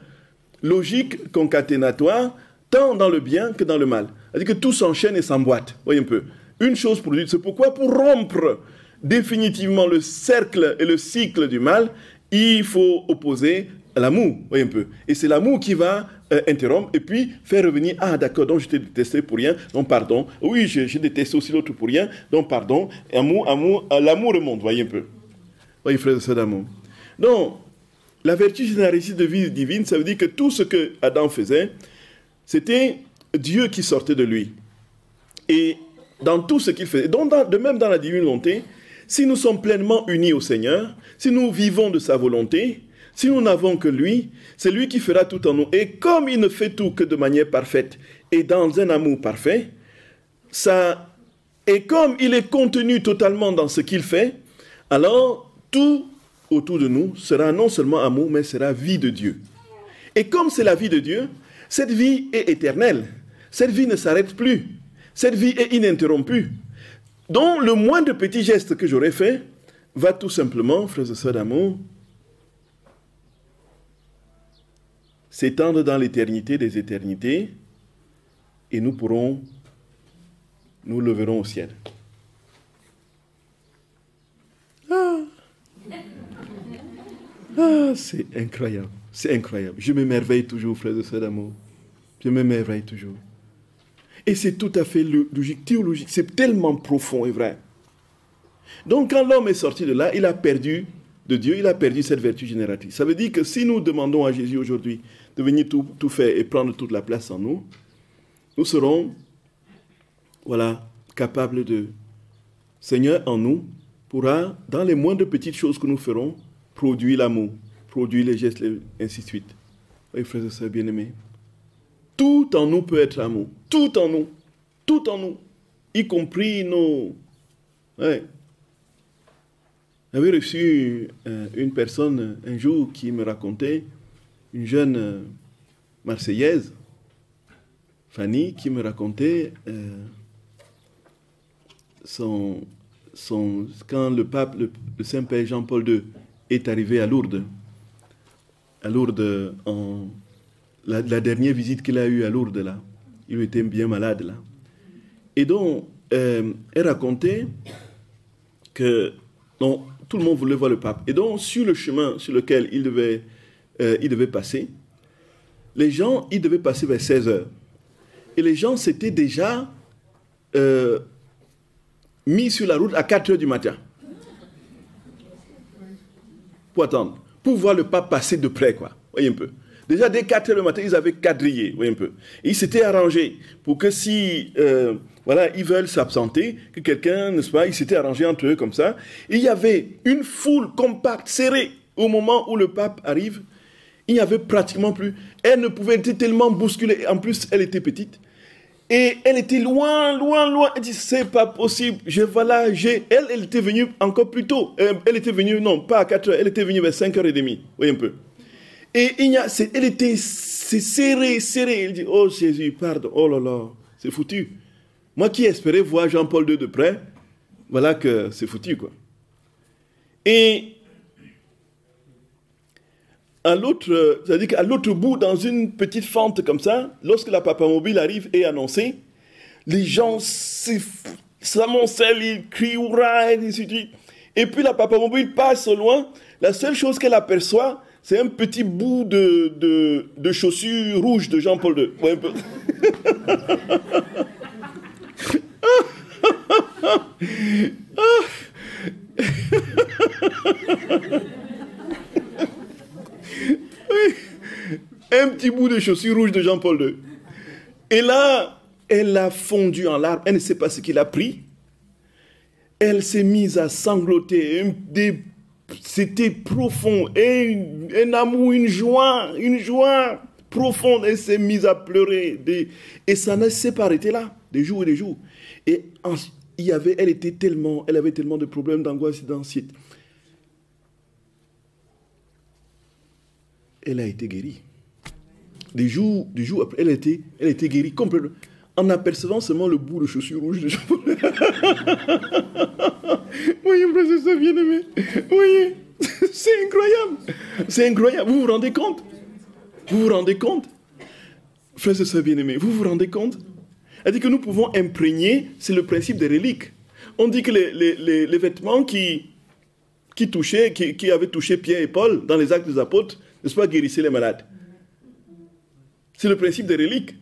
logique concaténatoire, tant dans le bien que dans le mal. C'est-à-dire que tout s'enchaîne et s'emboîte. Voyez un peu. Une chose produite. C'est pourquoi, pour rompre définitivement le cercle et le cycle du mal, il faut opposer l'amour. Voyez un peu. Et c'est l'amour qui va interrompre et puis faire revenir. Ah, d'accord, donc je t'ai détesté pour rien, donc pardon. Oui, je déteste aussi l'autre pour rien, donc pardon. L'amour remonte. Voyez un peu. Voyez, frères et sœurs d'amour. Donc, la vertu génératrice de vie divine, ça veut dire que tout ce que Adam faisait, c'était Dieu qui sortait de lui. Et dans tout ce qu'il faisait, donc de même dans la divine volonté, si nous sommes pleinement unis au Seigneur, si nous vivons de sa volonté, si nous n'avons que lui, c'est lui qui fera tout en nous. Et comme il ne fait tout que de manière parfaite et dans un amour parfait, et comme il est contenu totalement dans ce qu'il fait, alors tout autour de nous sera non seulement amour, mais sera vie de Dieu. Et comme c'est la vie de Dieu, cette vie est éternelle. Cette vie ne s'arrête plus. Cette vie est ininterrompue. Donc, le moindre petit geste que j'aurais fait va tout simplement, frères et sœurs d'amour, s'étendre dans l'éternité des éternités et nous le verrons au ciel. C'est incroyable, c'est incroyable. Je m'émerveille toujours, frères et sœurs d'amour. Je m'émerveille toujours. Et c'est tout à fait logique, théologique, c'est tellement profond et vrai. Donc quand l'homme est sorti de là, il a perdu de Dieu, il a perdu cette vertu génératrice. Ça veut dire que si nous demandons à Jésus aujourd'hui de venir tout faire et prendre toute la place en nous, nous serons, voilà, capables de... Seigneur en nous pourra, dans les moindres petites choses que nous ferons, produire l'amour, produire les gestes, ainsi de suite. Oui, frères et sœurs bien-aimés. Tout en nous peut être amour. Tout en nous, y compris nos... Ouais. J'avais reçu une personne un jour qui me racontait, une jeune Marseillaise, Fanny, qui me racontait quand le pape, le Saint-Père Jean-Paul II, est arrivé à Lourdes, la dernière visite qu'il a eue à Lourdes, là, il était bien malade, là. Et donc, elle racontait que tout le monde voulait voir le pape. Et donc, sur le chemin sur lequel il devait passer, les gens, ils devaient passer vers 16 heures. Et les gens s'étaient déjà mis sur la route à 4 heures du matin. Pour attendre, pour voir le pape passer de près, quoi. Voyez un peu. Déjà, dès 4 heures du matin, ils avaient quadrillé, voyez un peu. Et ils s'étaient arrangés pour que si, voilà, ils veulent s'absenter, que quelqu'un, n'est-ce pas, ils s'étaient arrangés entre eux comme ça. Et il y avait une foule compacte, serrée, au moment où le pape arrive. Il n'y avait pratiquement plus. Elle ne pouvait être tellement bousculée. En plus, elle était petite. Et elle était loin, loin, loin. Elle dit, c'est pas possible. Elle était venue encore plus tôt. Elle était venue, non, pas à 4 heures. Elle était venue vers 5h30. Voyez un peu. Et elle était serrée, serrée. Elle dit, oh Jésus, pardon. Oh là là, c'est foutu. Moi qui espérais voir Jean-Paul II de près, voilà que c'est foutu, quoi. Et c'est-à-dire qu'à l'autre bout, dans une petite fente comme ça, lorsque la papamobile arrive et est annoncée, les gens s'amoncellent, ils crient hurrah, et ainsi de suite. Et puis la papamobile passe au loin, la seule chose qu'elle aperçoit, c'est un petit bout de chaussures rouges de Jean-Paul II. Ouais, un peu. Un petit bout de chaussure rouge de Jean-Paul II. Et là, elle a fondu en larmes. Elle ne sait pas ce qu'il a pris. Elle s'est mise à sangloter. C'était profond. Et un amour, une joie profonde. Elle s'est mise à pleurer. Et ça ne s'est pas arrêté là. Des jours et des jours. Et elle avait tellement de problèmes, d'angoisse et d'anxiété. Elle a été guérie. Des jours après, elle était guérie complètement, en apercevant seulement le bout de chaussure rouge de Jean-Paul. Voyez, frère, c'est bien aimé. Voyez, c'est incroyable. C'est incroyable. Vous vous rendez compte? Vous vous rendez compte? Frères et sœurs bien-aimés, vous vous rendez compte? C'est-à-dire que nous pouvons imprégner, c'est le principe des reliques. On dit que les vêtements qui avaient touché Pierre et Paul dans les Actes des Apôtres, n'est-ce pas, guérissaient les malades. C'est le principe des reliques.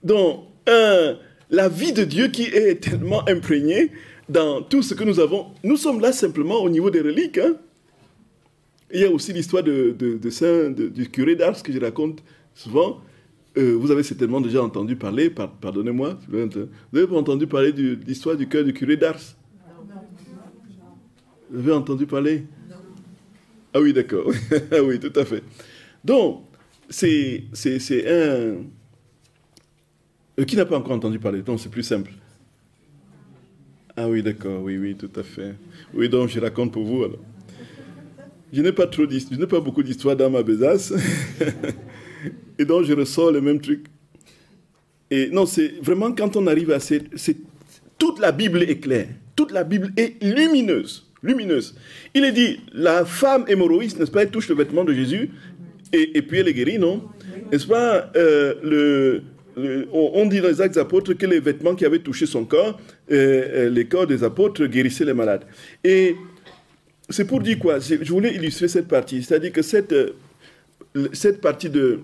Donc, la vie de Dieu qui est tellement imprégnée dans tout ce que nous avons. Nous sommes là simplement au niveau des reliques. Hein. Il y a aussi l'histoire du curé d'Ars que je raconte souvent. Vous avez certainement déjà entendu parler, pardonnez-moi, vous avez entendu parler de l'histoire du cœur du curé d'Ars? Vous avez entendu parler? Ah oui, d'accord. Ah oui, tout à fait. Donc, c'est un... Qui n'a pas encore entendu parler? Donc, c'est plus simple. Ah oui, d'accord, oui, tout à fait. Oui, donc, je raconte pour vous, alors. je n'ai pas beaucoup d'histoire dans ma besace. Et donc, je ressors le même truc. Et non, c'est vraiment quand on arrive à toute la Bible est claire. Toute la Bible est lumineuse. Lumineuse. Il est dit, la femme hémorroïde, n'est-ce pas, elle touche le vêtement de Jésus et puis elle est guérie, non? N'est-ce pas, on dit dans les Actes des Apôtres que les vêtements qui avaient touché son corps, les corps des apôtres guérissaient les malades. Et c'est pour dire quoi? Je voulais illustrer cette partie. C'est-à-dire que cette partie de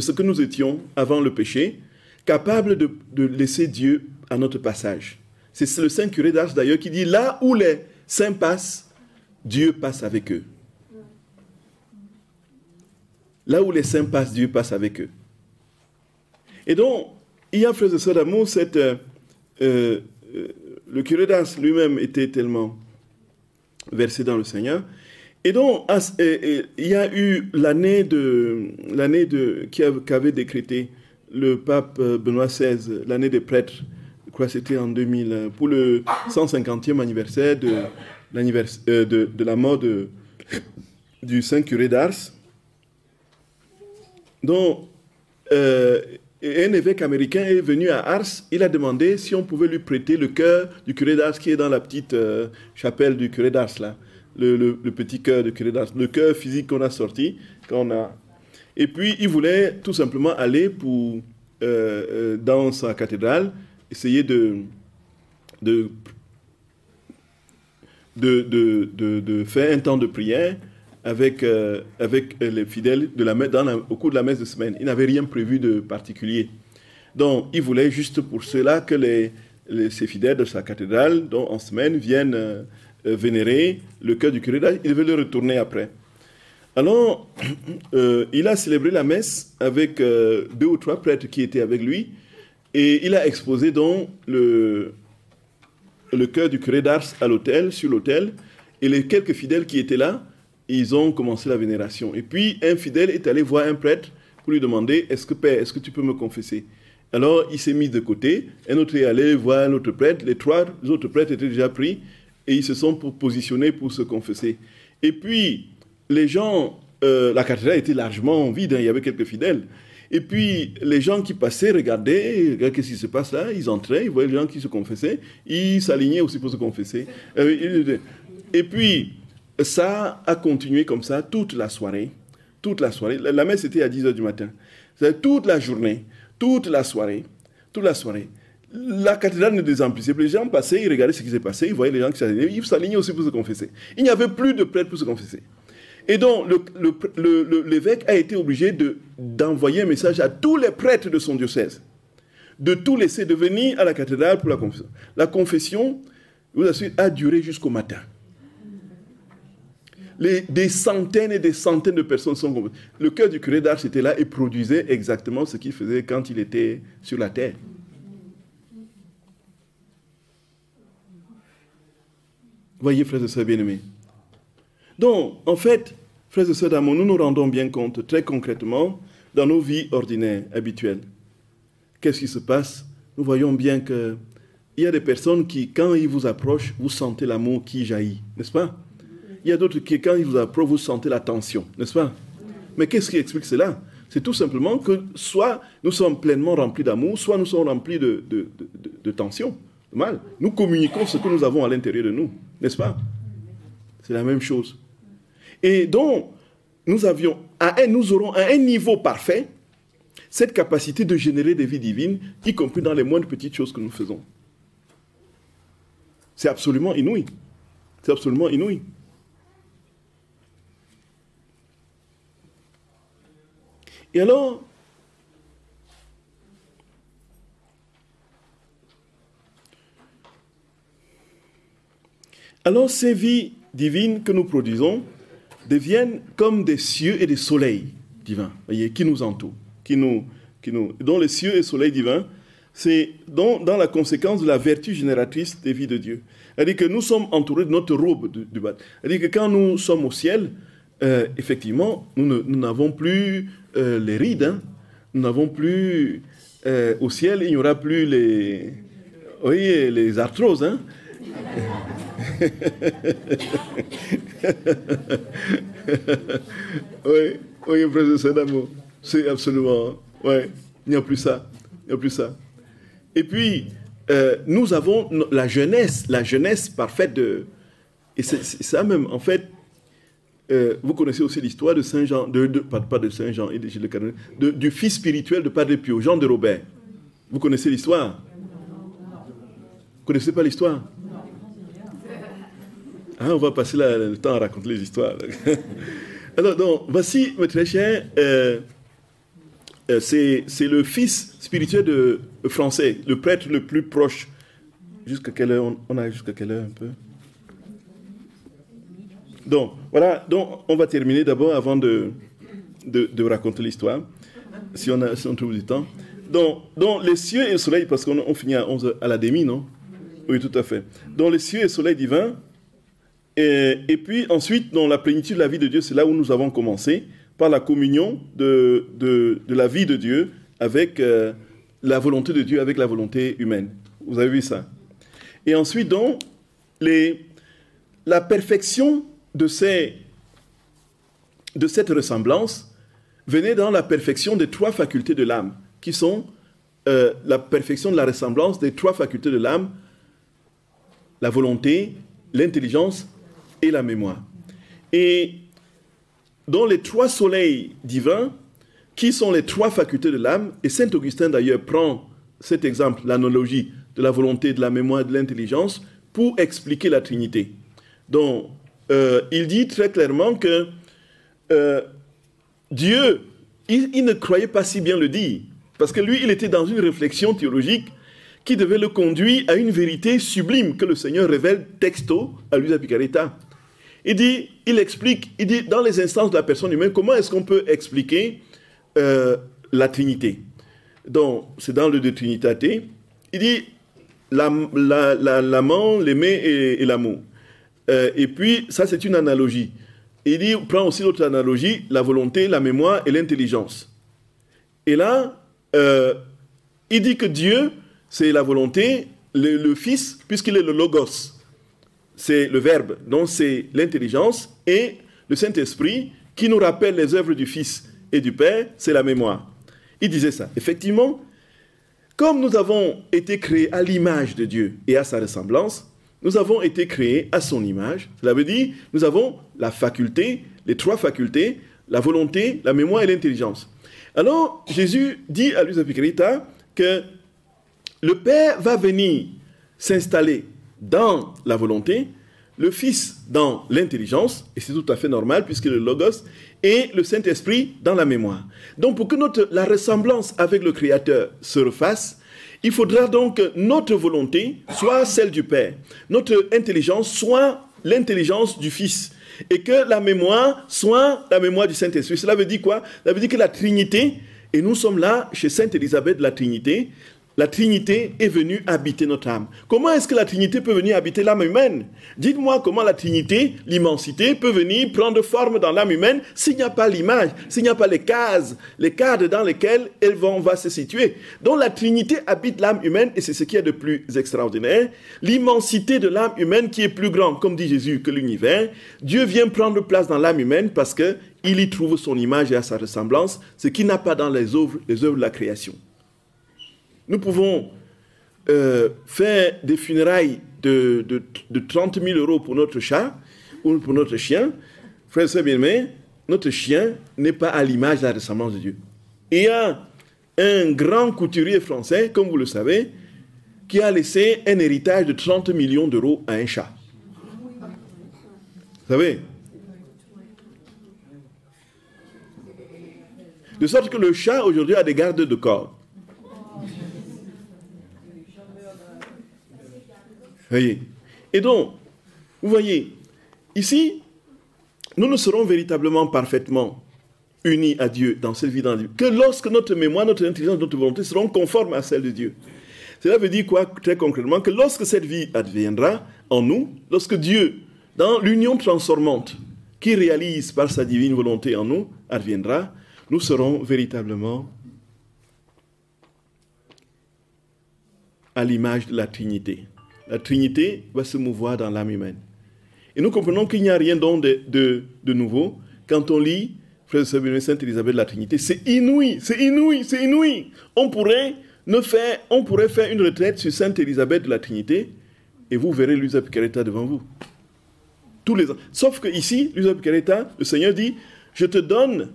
ce que nous étions avant le péché, capable de laisser Dieu à notre passage. C'est le saint curé d'Ars d'ailleurs qui dit, là où les saints passent, Dieu passe avec eux. Là où les saints passent, Dieu passe avec eux. Et donc, il y a, frères et sœurs d'amour, le curé d'Ars lui-même était tellement versé dans le Seigneur. Et donc, il y a eu l'année qu'avait décrété le pape Benoît XVI, l'année des prêtres, je crois que c'était en 2000, pour le 150e anniversaire de la mort du saint curé d'Ars. Donc, un évêque américain est venu à Ars, il a demandé si on pouvait lui prêter le cœur du curé d'Ars qui est dans la petite chapelle du curé d'Ars, là, le petit cœur du curé d'Ars, le cœur physique qu'on a sorti, Et puis, il voulait tout simplement aller dans sa cathédrale, essayer de faire un temps de prière avec les fidèles au cours de la messe de semaine. Il n'avait rien prévu de particulier. Donc, il voulait juste pour cela que ces fidèles de sa cathédrale, donc en semaine, viennent vénérer le cœur du curé d'Ars. Il veut le retourner après. Alors, il a célébré la messe avec 2 ou 3 prêtres qui étaient avec lui, et il a exposé donc le cœur du curé d'Ars sur l'autel, et les quelques fidèles qui étaient là, ils ont commencé la vénération. Et puis, un fidèle est allé voir un prêtre pour lui demander, est-ce que tu peux me confesser? Alors, il s'est mis de côté, un autre est allé voir un autre prêtre, les 3 autres prêtres étaient déjà pris, et ils se sont positionnés pour se confesser. Et puis, les gens, la cathédrale était largement vide, il y avait quelques fidèles. Et puis, les gens qui passaient, regardaient qu'est-ce qui se passe là, ils entraient, ils voyaient les gens qui se confessaient, ils s'alignaient aussi pour se confesser. Et puis, ça a continué comme ça toute la soirée. Toute la soirée. La messe était à 10h du matin. C'est toute la journée, toute la soirée. La cathédrale ne désemplissait plus. Les gens passaient, ils regardaient ce qui s'est passé, ils voyaient les gens qui s'alignaient, ils s'alignaient aussi pour se confesser. Il n'y avait plus de prêtres pour se confesser. Et donc, l'évêque a été obligé d'envoyer un message à tous les prêtres de son diocèse, de tout laisser, de venir à la cathédrale pour la confession. La confession, je vous assure, a duré jusqu'au matin. Des centaines et des centaines de personnes sont convaincus. Le cœur du curé d'Ars était là et produisait exactement ce qu'il faisait quand il était sur la terre. Voyez, frères et sœurs bien-aimés. Donc, en fait, frères et sœurs d'amour, nous nous rendons bien compte, très concrètement, dans nos vies ordinaires, habituelles. Qu'est-ce qui se passe? Nous voyons bien qu'il y a des personnes qui, quand ils vous approchent, vous sentez l'amour qui jaillit, n'est-ce pas? Il y a d'autres qui, quand ils vous approchent, vous sentez la tension, n'est-ce pas? Mais qu'est-ce qui explique cela? C'est tout simplement que soit nous sommes pleinement remplis d'amour, soit nous sommes remplis de tension, de mal. Nous communiquons ce que nous avons à l'intérieur de nous, n'est-ce pas? C'est la même chose. Et donc, nous aurons à un niveau parfait cette capacité de générer des vies divines, y compris dans les moindres petites choses que nous faisons. C'est absolument inouï. C'est absolument inouï. Et alors, ces vies divines que nous produisons deviennent comme des cieux et des soleils divins, voyez, qui nous entourent, dont les cieux et soleils divins, c'est dans la conséquence de la vertu génératrice des vies de Dieu. C'est-à-dire que nous sommes entourés de notre robe du baptême. C'est-à-dire que quand nous sommes au ciel, effectivement, nous n'avons plus les rides, hein. Nous n'avons plus... au ciel, il n'y aura plus les arthroses, hein. Oui, oui, frère, c'est d'amour. C'est absolument... Oui, il n'y a plus ça. Il n'y a plus ça. Et puis, nous avons la jeunesse parfaite de... Et c'est ça même, en fait, vous connaissez aussi l'histoire de Saint Jean, pas de Saint Jean, du fils spirituel de Padre Pio, Jean de Robert. Vous connaissez l'histoire? Vous ne connaissez pas l'histoire? Ah, on va passer le temps à raconter les histoires. Alors, donc, voici, mes très chers, c'est le fils spirituel de français, le prêtre le plus proche. Jusqu'à quelle heure? On a jusqu'à quelle heure un peu? Donc, voilà, donc on va terminer d'abord avant de raconter l'histoire, si on trouve du temps. Donc, les cieux et le soleil, parce qu'on finit à 11h à la demi, non? Oui, tout à fait. Donc, les cieux et le soleil divin, et puis ensuite, dans la plénitude de la vie de Dieu, c'est là où nous avons commencé, par la communion de la vie de Dieu avec la volonté de Dieu, avec la volonté humaine. Vous avez vu ça? Et ensuite, donc, la perfection de cette ressemblance venait dans la perfection des trois facultés de l'âme, qui sont la perfection de la ressemblance des trois facultés de l'âme, la volonté, l'intelligence et la mémoire. Et dans les trois soleils divins, qui sont les trois facultés de l'âme, et Saint Augustin d'ailleurs prend cet exemple, l'analogie de la volonté, de la mémoire et de l'intelligence, pour expliquer la Trinité. Donc, il dit très clairement que Dieu, il ne croyait pas si bien le dire, parce que lui, il était dans une réflexion théologique qui devait le conduire à une vérité sublime que le Seigneur révèle texto à Luisa Picaretta. Il explique, il dit, dans les instances de la personne humaine, comment est-ce qu'on peut expliquer la Trinité? Donc, c'est dans le De Trinitate. Il dit, l'amant, l'aimer et l'amour. Et puis, ça, c'est une analogie. Il dit, prend aussi l'autre analogie, la volonté, la mémoire et l'intelligence. Et là, il dit que Dieu, c'est la volonté, le Fils, puisqu'il est le Logos. C'est le Verbe, donc c'est l'intelligence, et le Saint-Esprit, qui nous rappelle les œuvres du Fils et du Père, c'est la mémoire. Il disait ça. Effectivement, comme nous avons été créés à l'image de Dieu et à sa ressemblance, nous avons été créés à son image. Cela veut dire, nous avons la faculté, les trois facultés, la volonté, la mémoire et l'intelligence. Alors, Jésus dit à Luisa Picaretta que le Père va venir s'installer dans la volonté, le Fils dans l'intelligence, et c'est tout à fait normal puisque le Logos, et le Saint-Esprit dans la mémoire. Donc pour que la ressemblance avec le Créateur se refasse, il faudra donc que notre volonté soit celle du Père, notre intelligence soit l'intelligence du Fils, et que la mémoire soit la mémoire du Saint-Esprit. Cela veut dire quoi? Cela veut dire que la Trinité, et nous sommes là chez Sainte Élisabeth de la Trinité, la Trinité est venue habiter notre âme. Comment est-ce que la Trinité peut venir habiter l'âme humaine? Dites-moi comment la Trinité, l'immensité, peut venir prendre forme dans l'âme humaine s'il n'y a pas l'image, s'il n'y a pas les cases, les cadres dans lesquels elle va se situer. Donc la Trinité habite l'âme humaine et c'est ce qui est de plus extraordinaire. L'immensité de l'âme humaine qui est plus grande, comme dit Jésus, que l'univers. Dieu vient prendre place dans l'âme humaine parce qu'il y trouve son image et sa ressemblance, ce qu'il n'a pas dans les œuvres de la création. Nous pouvons faire des funérailles de 30 000 € pour notre chat ou pour notre chien. Frères et bien-aimés, notre chien n'est pas à l'image de la ressemblance de Dieu. Il y a un grand couturier français, comme vous le savez, qui a laissé un héritage de 30 millions d'euros à un chat. Vous savez? De sorte que le chat, aujourd'hui, a des gardes de corps. Voyez. Et donc, vous voyez, ici, nous ne serons véritablement parfaitement unis à Dieu dans cette vie dans Dieu que lorsque notre mémoire, notre intelligence, notre volonté seront conformes à celle de Dieu. Cela veut dire quoi, très concrètement? Que lorsque cette vie adviendra en nous, lorsque Dieu, dans l'union transformante qui réalise par sa divine volonté en nous, adviendra, nous serons véritablement à l'image de la Trinité. La Trinité va se mouvoir dans l'âme humaine. Et nous comprenons qu'il n'y a rien donc de nouveau. Quand on lit Frère de Sainte Élisabeth de la Trinité, c'est inouï, c'est inouï, c'est inouï. On pourrait faire une retraite sur Sainte Élisabeth de la Trinité et vous verrez Luisa Picaretta devant vous. Tous les ans. Sauf que ici, Luisa Picaretta, le Seigneur dit, je te donne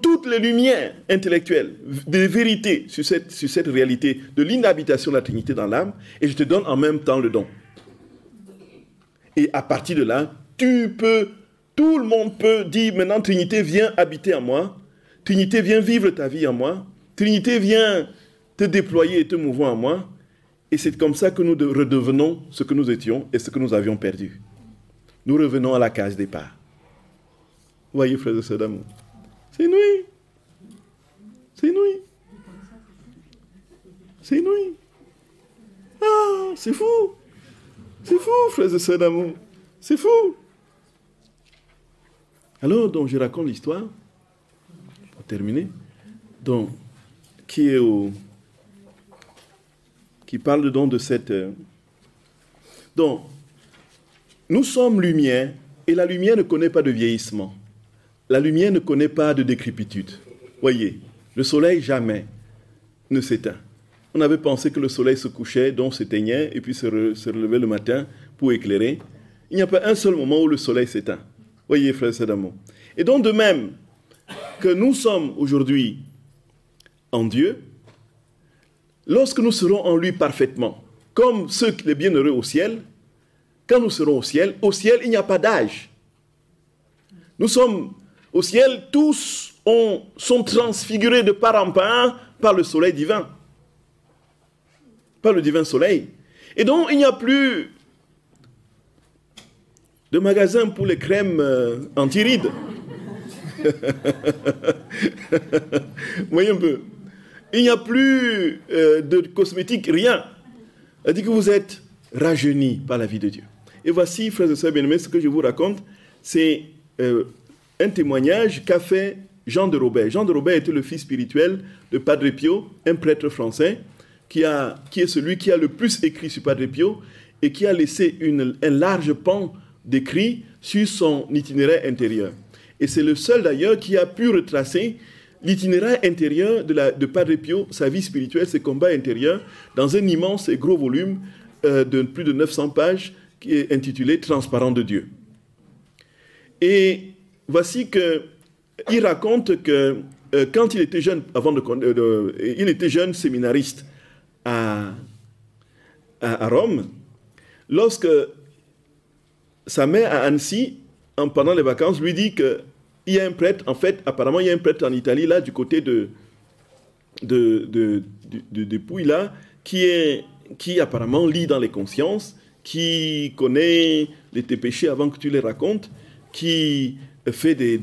toutes les lumières intellectuelles, des vérités sur cette réalité de l'inhabitation de la Trinité dans l'âme, et je te donne en même temps le don. Et à partir de là, tout le monde peut dire, maintenant Trinité, viens habiter en moi, Trinité, viens vivre ta vie en moi, Trinité, viens te déployer et te mouvoir en moi, et c'est comme ça que nous redevenons ce que nous étions et ce que nous avions perdu. Nous revenons à la case départ. Vous voyez, frères et sœurs d'amour, c'est inouï. C'est inouï. C'est inouï. Ah, c'est fou. C'est fou, frères et sœurs d'amour. C'est fou. Alors, donc, je raconte l'histoire, pour terminer, donc, qui parle donc de cette... Donc, nous sommes lumière, et la lumière ne connaît pas de vieillissement. La lumière ne connaît pas de décrépitude. Voyez, le soleil jamais ne s'éteint. On avait pensé que le soleil se couchait, donc s'éteignait, et puis se relevait le matin pour éclairer. Il n'y a pas un seul moment où le soleil s'éteint. Voyez, frères et sœurs d'amour. Et donc, de même que nous sommes aujourd'hui en Dieu, lorsque nous serons en lui parfaitement, comme ceux les bienheureux au ciel, quand nous serons au ciel, il n'y a pas d'âge. Nous sommes au ciel, tous sont transfigurés de part en part par le soleil divin, par le divin soleil. Et donc, il n'y a plus de magasin pour les crèmes anti-rides. Vous voyez un peu. Il n'y a plus de cosmétiques, rien. Ça dit que vous êtes rajeunis par la vie de Dieu. Et voici, frères et sœurs bien-aimés, ce que je vous raconte, c'est un témoignage qu'a fait Jean de Robert. Jean de Robert était le fils spirituel de Padre Pio, un prêtre français, qui est celui qui a le plus écrit sur Padre Pio et qui a laissé un large pan d'écrits sur son itinéraire intérieur. Et c'est le seul d'ailleurs qui a pu retracer l'itinéraire intérieur de Padre Pio, sa vie spirituelle, ses combats intérieurs, dans un immense et gros volume de plus de 900 pages qui est intitulé « Transparent de Dieu ». Et voici qu'il raconte que quand il était jeune, il était jeune séminariste à Rome, lorsque sa mère à Annecy, pendant les vacances, lui dit qu'il y a un prêtre, en fait, apparemment il y a un prêtre en Italie, là, du côté de Pouille, là, qui apparemment lit dans les consciences, qui connaît tes péchés avant que tu les racontes, qui fait des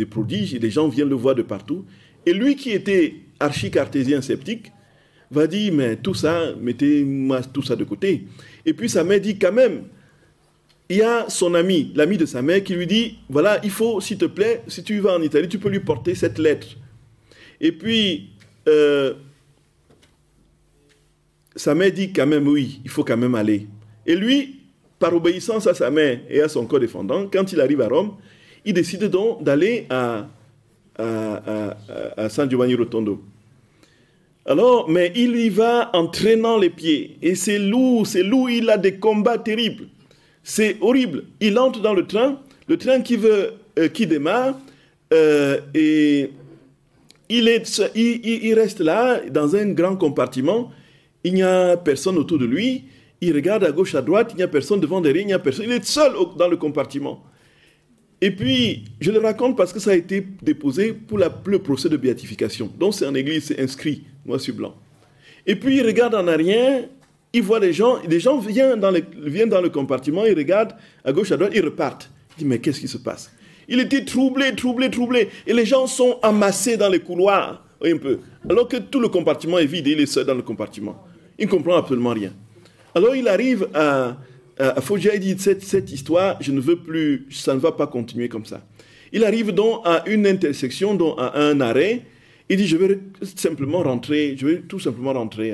prodiges, et les gens viennent le voir de partout. Et lui qui était archi-cartésien sceptique, va dire, mais tout ça, mettez-moi tout ça de côté. Et puis sa mère dit, quand même, il y a son ami, l'ami de sa mère, qui lui dit, voilà, il faut, s'il te plaît, si tu vas en Italie, tu peux lui porter cette lettre. Et puis, sa mère dit quand même, oui, il faut quand même aller. Et lui, par obéissance à sa mère et à son corps défendant, quand il arrive à Rome, il décide donc d'aller à San Giovanni Rotondo. Alors, mais il y va en traînant les pieds. Et c'est lourd, il a des combats terribles. C'est horrible. Il entre dans le train qui démarre, et il reste là, dans un grand compartiment. Il n'y a personne autour de lui. Il regarde à gauche, à droite. Il n'y a personne devant, derrière. Il n'y a personne. Il est seul dans le compartiment. Et puis, je le raconte parce que ça a été déposé pour le procès de béatification. Donc, c'est en église, c'est inscrit, noir sur blanc. Et puis, il regarde en arrière. Il voit les gens viennent dans le compartiment, ils regardent à gauche, à droite, ils repartent. Il dit, mais qu'est-ce qui se passe? Il était troublé. Et les gens sont amassés dans les couloirs, un peu. Alors que tout le compartiment est vide, il est seul dans le compartiment. Il ne comprend absolument rien. Alors il arrive à Foggia, il dit, cette histoire, je ne veux plus, ça ne va pas continuer comme ça. Il arrive donc à une intersection, donc à un arrêt. Il dit, je vais tout simplement rentrer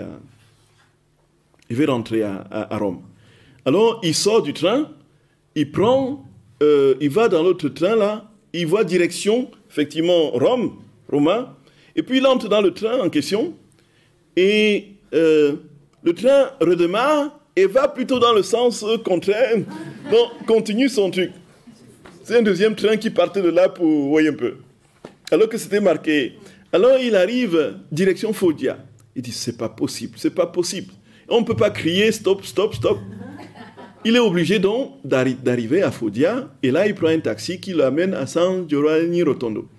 à Rome. Alors, il sort du train, il va dans l'autre train là, il voit direction, effectivement, Roma, et puis il entre dans le train en question, et le train redémarre et va plutôt dans le sens contraire, donc continue son truc. C'est un deuxième train qui partait de là pour, voyez un peu, alors que c'était marqué. Alors il arrive direction Foggia. Il dit, c'est pas possible, c'est pas possible. On ne peut pas crier stop, stop, stop. Il est obligé donc d'arriver à Foggia, et là il prend un taxi qui l'amène à San Giovanni Rotondo.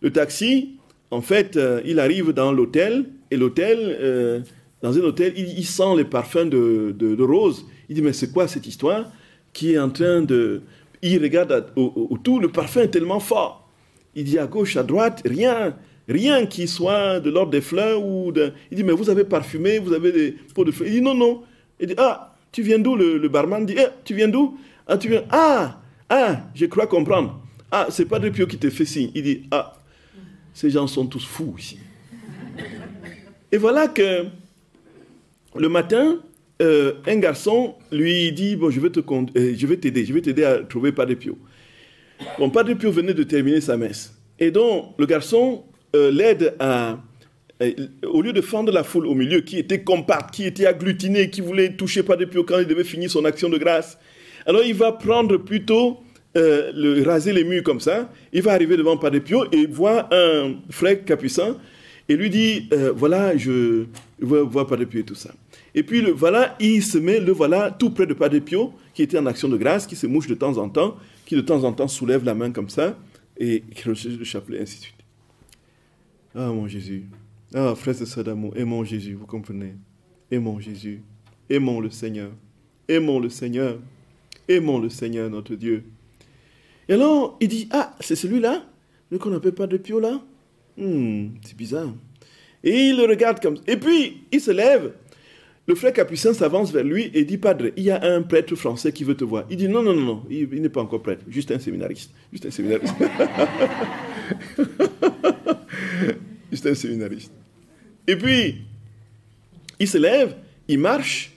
Le taxi, en fait, il arrive dans l'hôtel, et l'hôtel, dans un hôtel, il sent les parfums de rose. Il dit, mais c'est quoi cette histoire qui est en train de... Il regarde autour, le parfum est tellement fort. Il dit à gauche, à droite, rien qui soit de l'ordre des fleurs ou de... Il dit, mais vous avez parfumé, vous avez des pots de fleurs. Il dit, non, non. Il dit, ah, tu viens d'où? Le barman dit, tu viens d'où? Ah, tu viens... je crois comprendre. Ah, c'est Padre Pio qui te fait signe. Il dit, ah, ces gens sont tous fous ici. Et voilà que le matin, un garçon lui dit, bon, je vais t'aider à trouver Padre Pio. Bon, Padre Pio venait de terminer sa messe. Et donc, le garçon l'aide à... au lieu de fendre la foule au milieu, qui était compacte, qui était agglutinée, qui voulait toucher Padre Pio quand il devait finir son action de grâce, alors il va prendre plutôt, raser les murs comme ça, il va arriver devant Padre Pio et voit un frère capucin et lui dit, voilà, je veux voir Padre Pio et tout ça. Et puis, il se met, tout près de Padre Pio, qui était en action de grâce, qui se mouche de temps en temps, qui de temps en temps soulève la main comme ça, et qui recherche le chapelet, ainsi de suite. Ah, mon Jésus. Ah, frères et sœurs d'amour, aimons Jésus, vous comprenez? Aimons Jésus. Aimons le Seigneur. Aimons le Seigneur. Aimons le Seigneur, notre Dieu. Et alors, il dit, ah, c'est celui-là? Le qu'on appelle Padre Pio, là? C'est bizarre. Et il le regarde comme ça. Et puis, il se lève. Le frère capucin s'avance vers lui et dit, Padre, il y a un prêtre français qui veut te voir. Il dit, non, non, non, non, il n'est pas encore prêtre, juste un séminariste. Juste un séminariste. Juste un séminariste. Et puis, il se lève, il marche,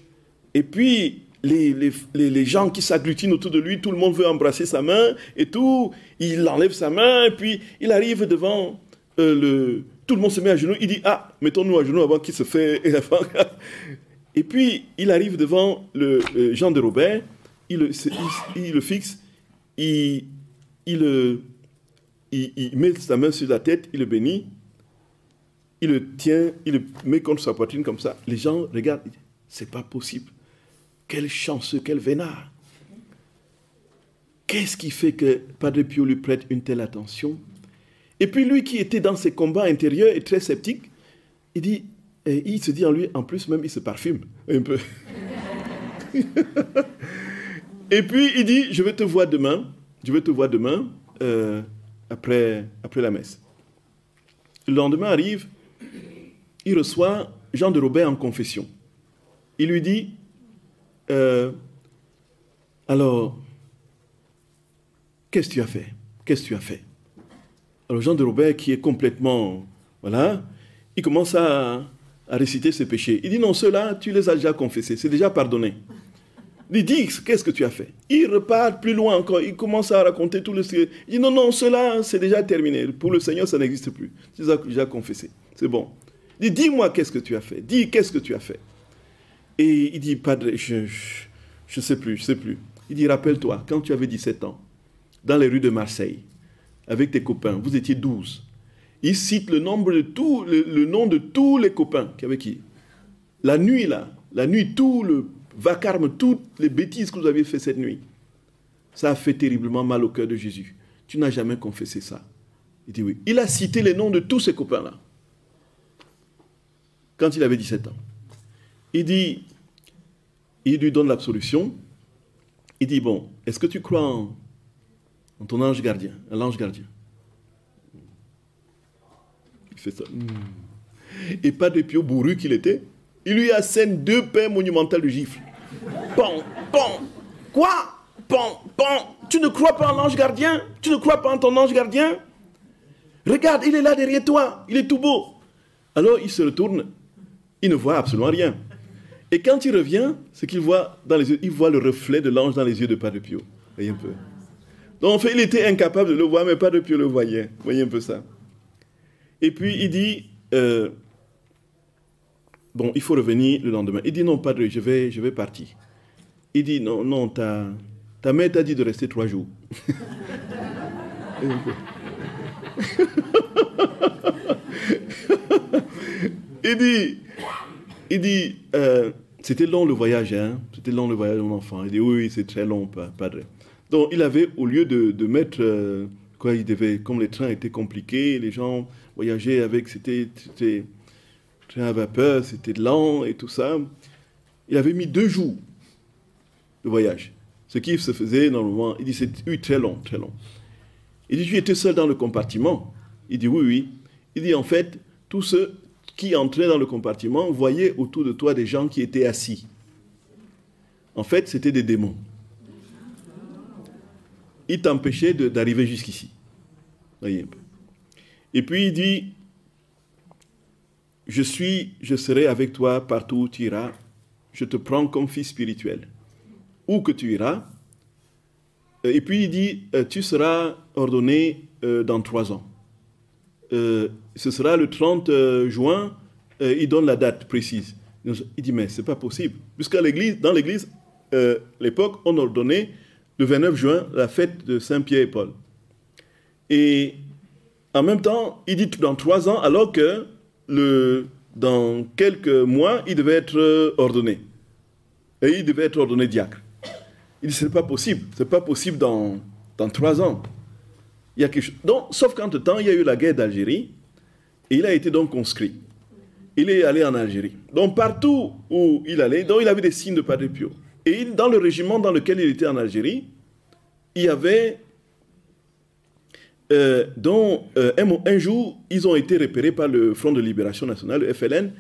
et puis les gens qui s'agglutinent autour de lui, tout le monde veut embrasser sa main, et tout, il enlève sa main, et puis il arrive devant tout le monde se met à genoux, il dit, ah, mettons-nous à genoux avant qu'il se fait... Et puis, il arrive devant Jean de Robert, il le fixe, il met sa main sur la tête, il le bénit, il le tient, il le met contre sa poitrine comme ça. Les gens regardent, ils disent, c'est pas possible. Quel chanceux, quel vénard. Qu'est-ce qui fait que Padre Pio lui prête une telle attention? Et puis lui qui était dans ses combats intérieurs et très sceptique, il dit... Et il se dit en lui, en plus même, il se parfume un peu. Et puis il dit, je vais te voir demain, après la messe. Le lendemain arrive, il reçoit Jean de Robert en confession. Il lui dit, alors, qu'est-ce que tu as fait? Qu'est-ce que tu as fait? Alors Jean de Robert, qui est complètement, voilà, il commence à réciter ses péchés. Il dit, non, ceux-là, tu les as déjà confessés, c'est déjà pardonné. Il dit, qu'est-ce que tu as fait? Il repart plus loin encore, il commence à raconter tout le... Il dit, non, non, ceux-là, c'est déjà terminé. Pour le Seigneur, ça n'existe plus. Tu les as déjà confessés, c'est bon. Il dit, dis-moi qu'est-ce que tu as fait. Dis, qu'est-ce que tu as fait? Et il dit, Padre, je sais plus. Il dit, rappelle-toi, quand tu avais 17 ans, dans les rues de Marseille, avec tes copains, vous étiez 12. Il cite le nom de tous les copains avec qui. La nuit, tout le vacarme, toutes les bêtises que vous avez fait cette nuit, ça a fait terriblement mal au cœur de Jésus. Tu n'as jamais confessé ça. Il dit oui. Il a cité les noms de tous ces copains-là. Quand il avait 17 ans. Il lui donne l'absolution. Il dit, bon, est-ce que tu crois en ton ange gardien, l'ange gardien? Il fait ça. Et Padre Pio, bourru qu'il était, il lui assène 2 paires monumentales de gifles. Bon. Quoi? Bon. Tu ne crois pas en l'ange gardien? Tu ne crois pas en ton ange gardien? Regarde, il est là derrière toi, il est tout beau. Alors il se retourne, il ne voit absolument rien. Et quand il revient, ce qu'il voit dans les yeux, il voit le reflet de l'ange dans les yeux de Padre Pio. Voyez un peu. Donc, en fait, il était incapable de le voir, mais pas depuis le voyait. Voyez un peu ça. Et puis, il dit, bon, il faut revenir le lendemain. Il dit, non, padre, je vais partir. Il dit, non, non, ta mère t'a dit de rester 3 jours. il dit, c'était long le voyage, hein? C'était long le voyage de mon enfant. Il dit, oui, oui, c'est très long, padre. Donc, il avait, au lieu de mettre, quoi, il devait, comme les trains étaient compliqués, les gens voyageaient avec, c'était train à vapeur, c'était lent et tout ça. Il avait mis 2 jours de voyage. Ce qui se faisait normalement, il dit, c'est oui, très long, très long. Il dit, tu étais seul dans le compartiment? Il dit, oui, oui. Il dit, en fait, tous ceux qui entraient dans le compartiment voyaient autour de toi des gens qui étaient assis. En fait, c'était des démons. Ils t'empêchaient d'arriver jusqu'ici. Voyez un peu. Et puis il dit, je serai avec toi partout où tu iras. Je te prends comme fils spirituel. Où que tu iras. Et puis il dit, tu seras ordonné dans 3 ans. Ce sera le 30 juin. Il donne la date précise. Il dit, mais c'est pas possible. Puisqu'à l'église, dans l'église, l'époque, on ordonnait le 29 juin la fête de Saint-Pierre et Paul. Et en même temps, il dit dans 3 ans, alors que dans quelques mois, il devait être ordonné. Et il devait être ordonné diacre. Il dit, c'est pas possible. C'est pas possible dans 3 ans. Il y a quelque chose. Donc, sauf qu'entre-temps, il y a eu la guerre d'Algérie. Et il a été donc conscrit. Il est allé en Algérie. Donc, partout où il allait, donc il avait des signes de Padre Pio. Et dans le régiment dans lequel il était en Algérie, il y avait... un jour, ils ont été repérés par le Front de Libération Nationale, le FLN.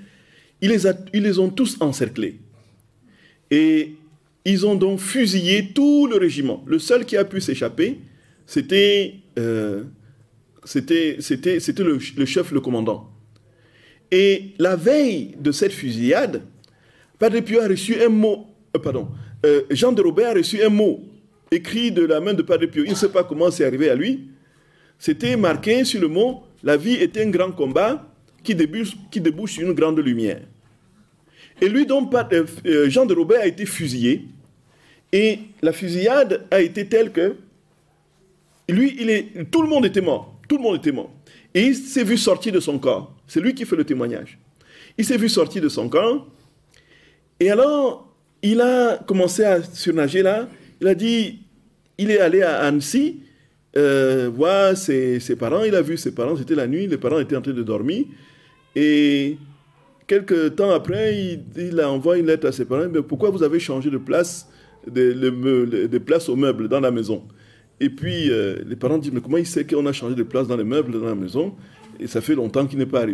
Ils les ont tous encerclés. Et ils ont donc fusillé tout le régiment. Le seul qui a pu s'échapper, c'était le chef, le commandant. Et la veille de cette fusillade, Padre Pio a reçu un mot, Jean de Robert a reçu un mot écrit de la main de Padre Pio. Il ne sait pas comment c'est arrivé à lui. C'était marqué sur le mot « La vie est un grand combat qui débouche sur une grande lumière ». Et lui, donc, Jean de Robert a été fusillé. Et la fusillade a été telle que lui, tout le monde était mort. Tout le monde était mort. Et il s'est vu sortir de son corps. C'est lui qui fait le témoignage. Il s'est vu sortir de son corps. Et alors, il a commencé à surnager là. Il a dit, il est allé à Annecy, voir ses parents. Il a vu ses parents, c'était la nuit. Les parents étaient en train de dormir. Et quelques temps après, il a envoyé une lettre à ses parents. Mais pourquoi vous avez changé de place, de place aux meubles dans la maison? Et puis, les parents disent, mais comment il sait qu'on a changé de place dans les meubles dans la maison? Et ça fait longtemps qu'il n'est pas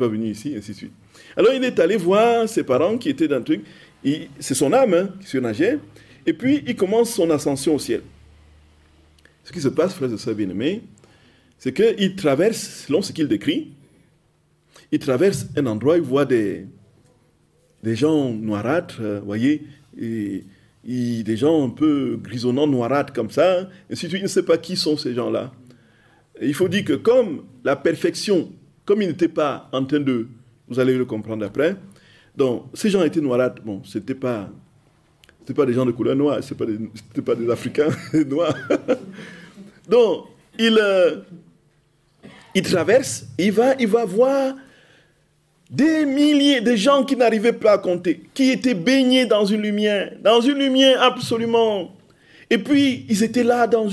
venu ici, ainsi de suite. Alors, il est allé voir ses parents qui étaient dans le truc. C'est son âme hein, qui surnageait. Et puis, il commence son ascension au ciel. Ce qui se passe, frères et sœurs bien-aimés, c'est qu'il traverse, selon ce qu'il décrit, il traverse un endroit, il voit des gens noirâtres, vous voyez, des gens un peu grisonnants, noirâtres comme ça, et si il ne sait pas qui sont ces gens-là. Il faut dire que comme la perfection, comme il n'était pas en train de, vous allez le comprendre après, donc ces gens étaient noirâtres, bon, c'était pas des gens de couleur noire, c'était pas des Africains noirs. Donc, il traverse, il va voir des milliers de gens qui n'arrivaient pas à compter, qui étaient baignés dans une lumière absolument. Et puis, ils étaient là dans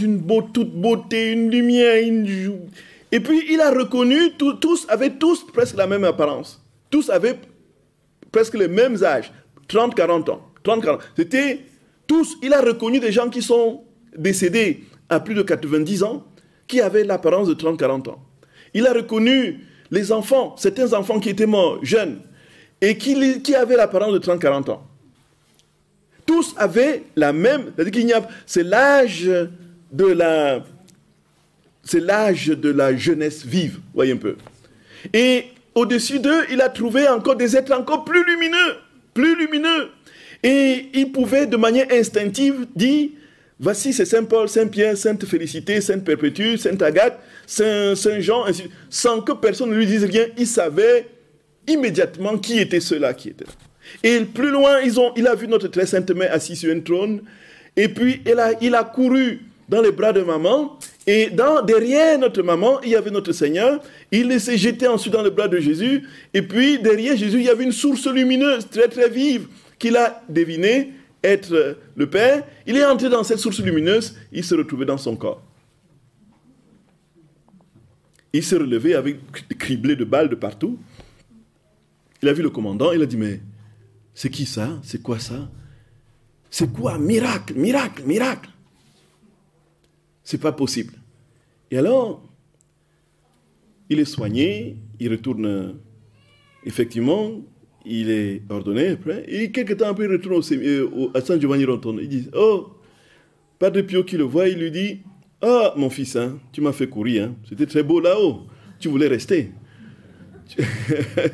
toute beauté, une lumière, Et puis, il a reconnu, tous avaient presque la même apparence. Tous avaient presque les mêmes âges, 30-40 ans. C'était tous, il a reconnu des gens qui sont décédés à plus de 90 ans, qui avaient l'apparence de 30-40 ans. Il a reconnu les enfants, certains enfants qui étaient morts, jeunes, et qui avaient l'apparence de 30-40 ans. Tous avaient la même, c'est l'âge de la jeunesse vive, voyez un peu. Et au-dessus d'eux, il a trouvé encore des êtres encore plus lumineux. Et il pouvait de manière instinctive dire, Voici, c'est Saint Paul, Saint Pierre, Sainte Félicité, Sainte Perpétue, Sainte Agathe, Saint Jean, ainsi, sans que personne ne lui dise rien. Il savait immédiatement qui étaient ceux-là qui étaient là. Et plus loin, il a vu notre très sainte mère assise sur un trône. Et puis, il a couru dans les bras de maman. Et derrière notre maman, il y avait notre Seigneur. Il s'est jeté ensuite dans les bras de Jésus. Et puis, derrière Jésus, il y avait une source lumineuse, très très vive, qu'il a deviné être le Père. Il est entré dans cette source lumineuse. Il se retrouvait dans son corps. Il s'est relevé avec criblé de balles de partout. Il a vu le commandant. Il a dit, mais c'est qui ça? C'est quoi ça? C'est quoi? Miracle, miracle, miracle. C'est pas possible. Et alors, il est soigné, il retourne, effectivement, il est ordonné après, et quelques temps après, il retourne à San Giovanni Rotondo. Il dit, oh, Padre Pio qui le voit, il lui dit, ah, mon fils, hein, tu m'as fait courir, hein. C'était très beau là-haut, tu voulais rester.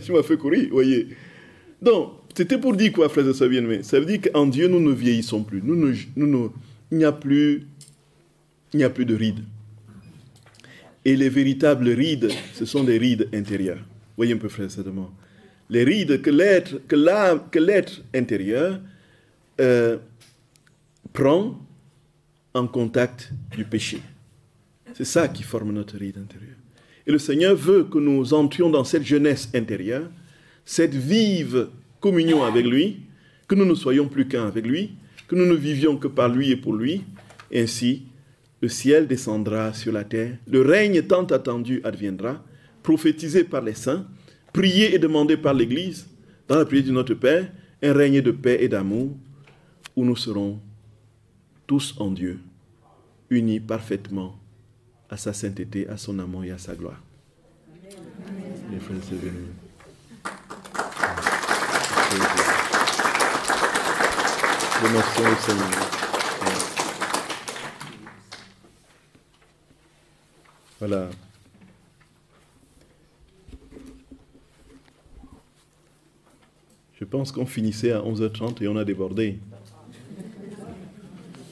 Tu m'as fait courir, voyez. Donc, c'était pour dire quoi, frères et sœurs bien-aimés? Ça veut dire qu'en Dieu, nous ne vieillissons plus. Il n'y a plus de rides. Et les véritables rides, ce sont des rides intérieures. Voyez un peu, frères et sœurs, les rides que l'être intérieur prend en contact du péché. C'est ça qui forme notre ride intérieure. Et le Seigneur veut que nous entrions dans cette jeunesse intérieure, cette vive communion avec lui, que nous ne soyons plus qu'un avec lui, que nous ne vivions que par lui et pour lui. Et ainsi, le ciel descendra sur la terre, le règne tant attendu adviendra, prophétisé par les saints, prié et demandé par l'Église, dans la prière de notre Père, un règne de paix et d'amour, où nous serons tous en Dieu, unis parfaitement à sa sainteté, à son amour et à sa gloire. Les frères et sœurs, remercions le Seigneur. Voilà. Je pense qu'on finissait à 11h30 et on a débordé.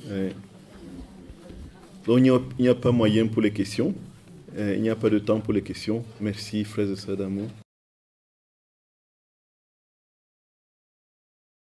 Ouais. Donc il n'y a pas moyen pour les questions. Il n'y a pas de temps pour les questions. Merci, frères et sœurs d'amour.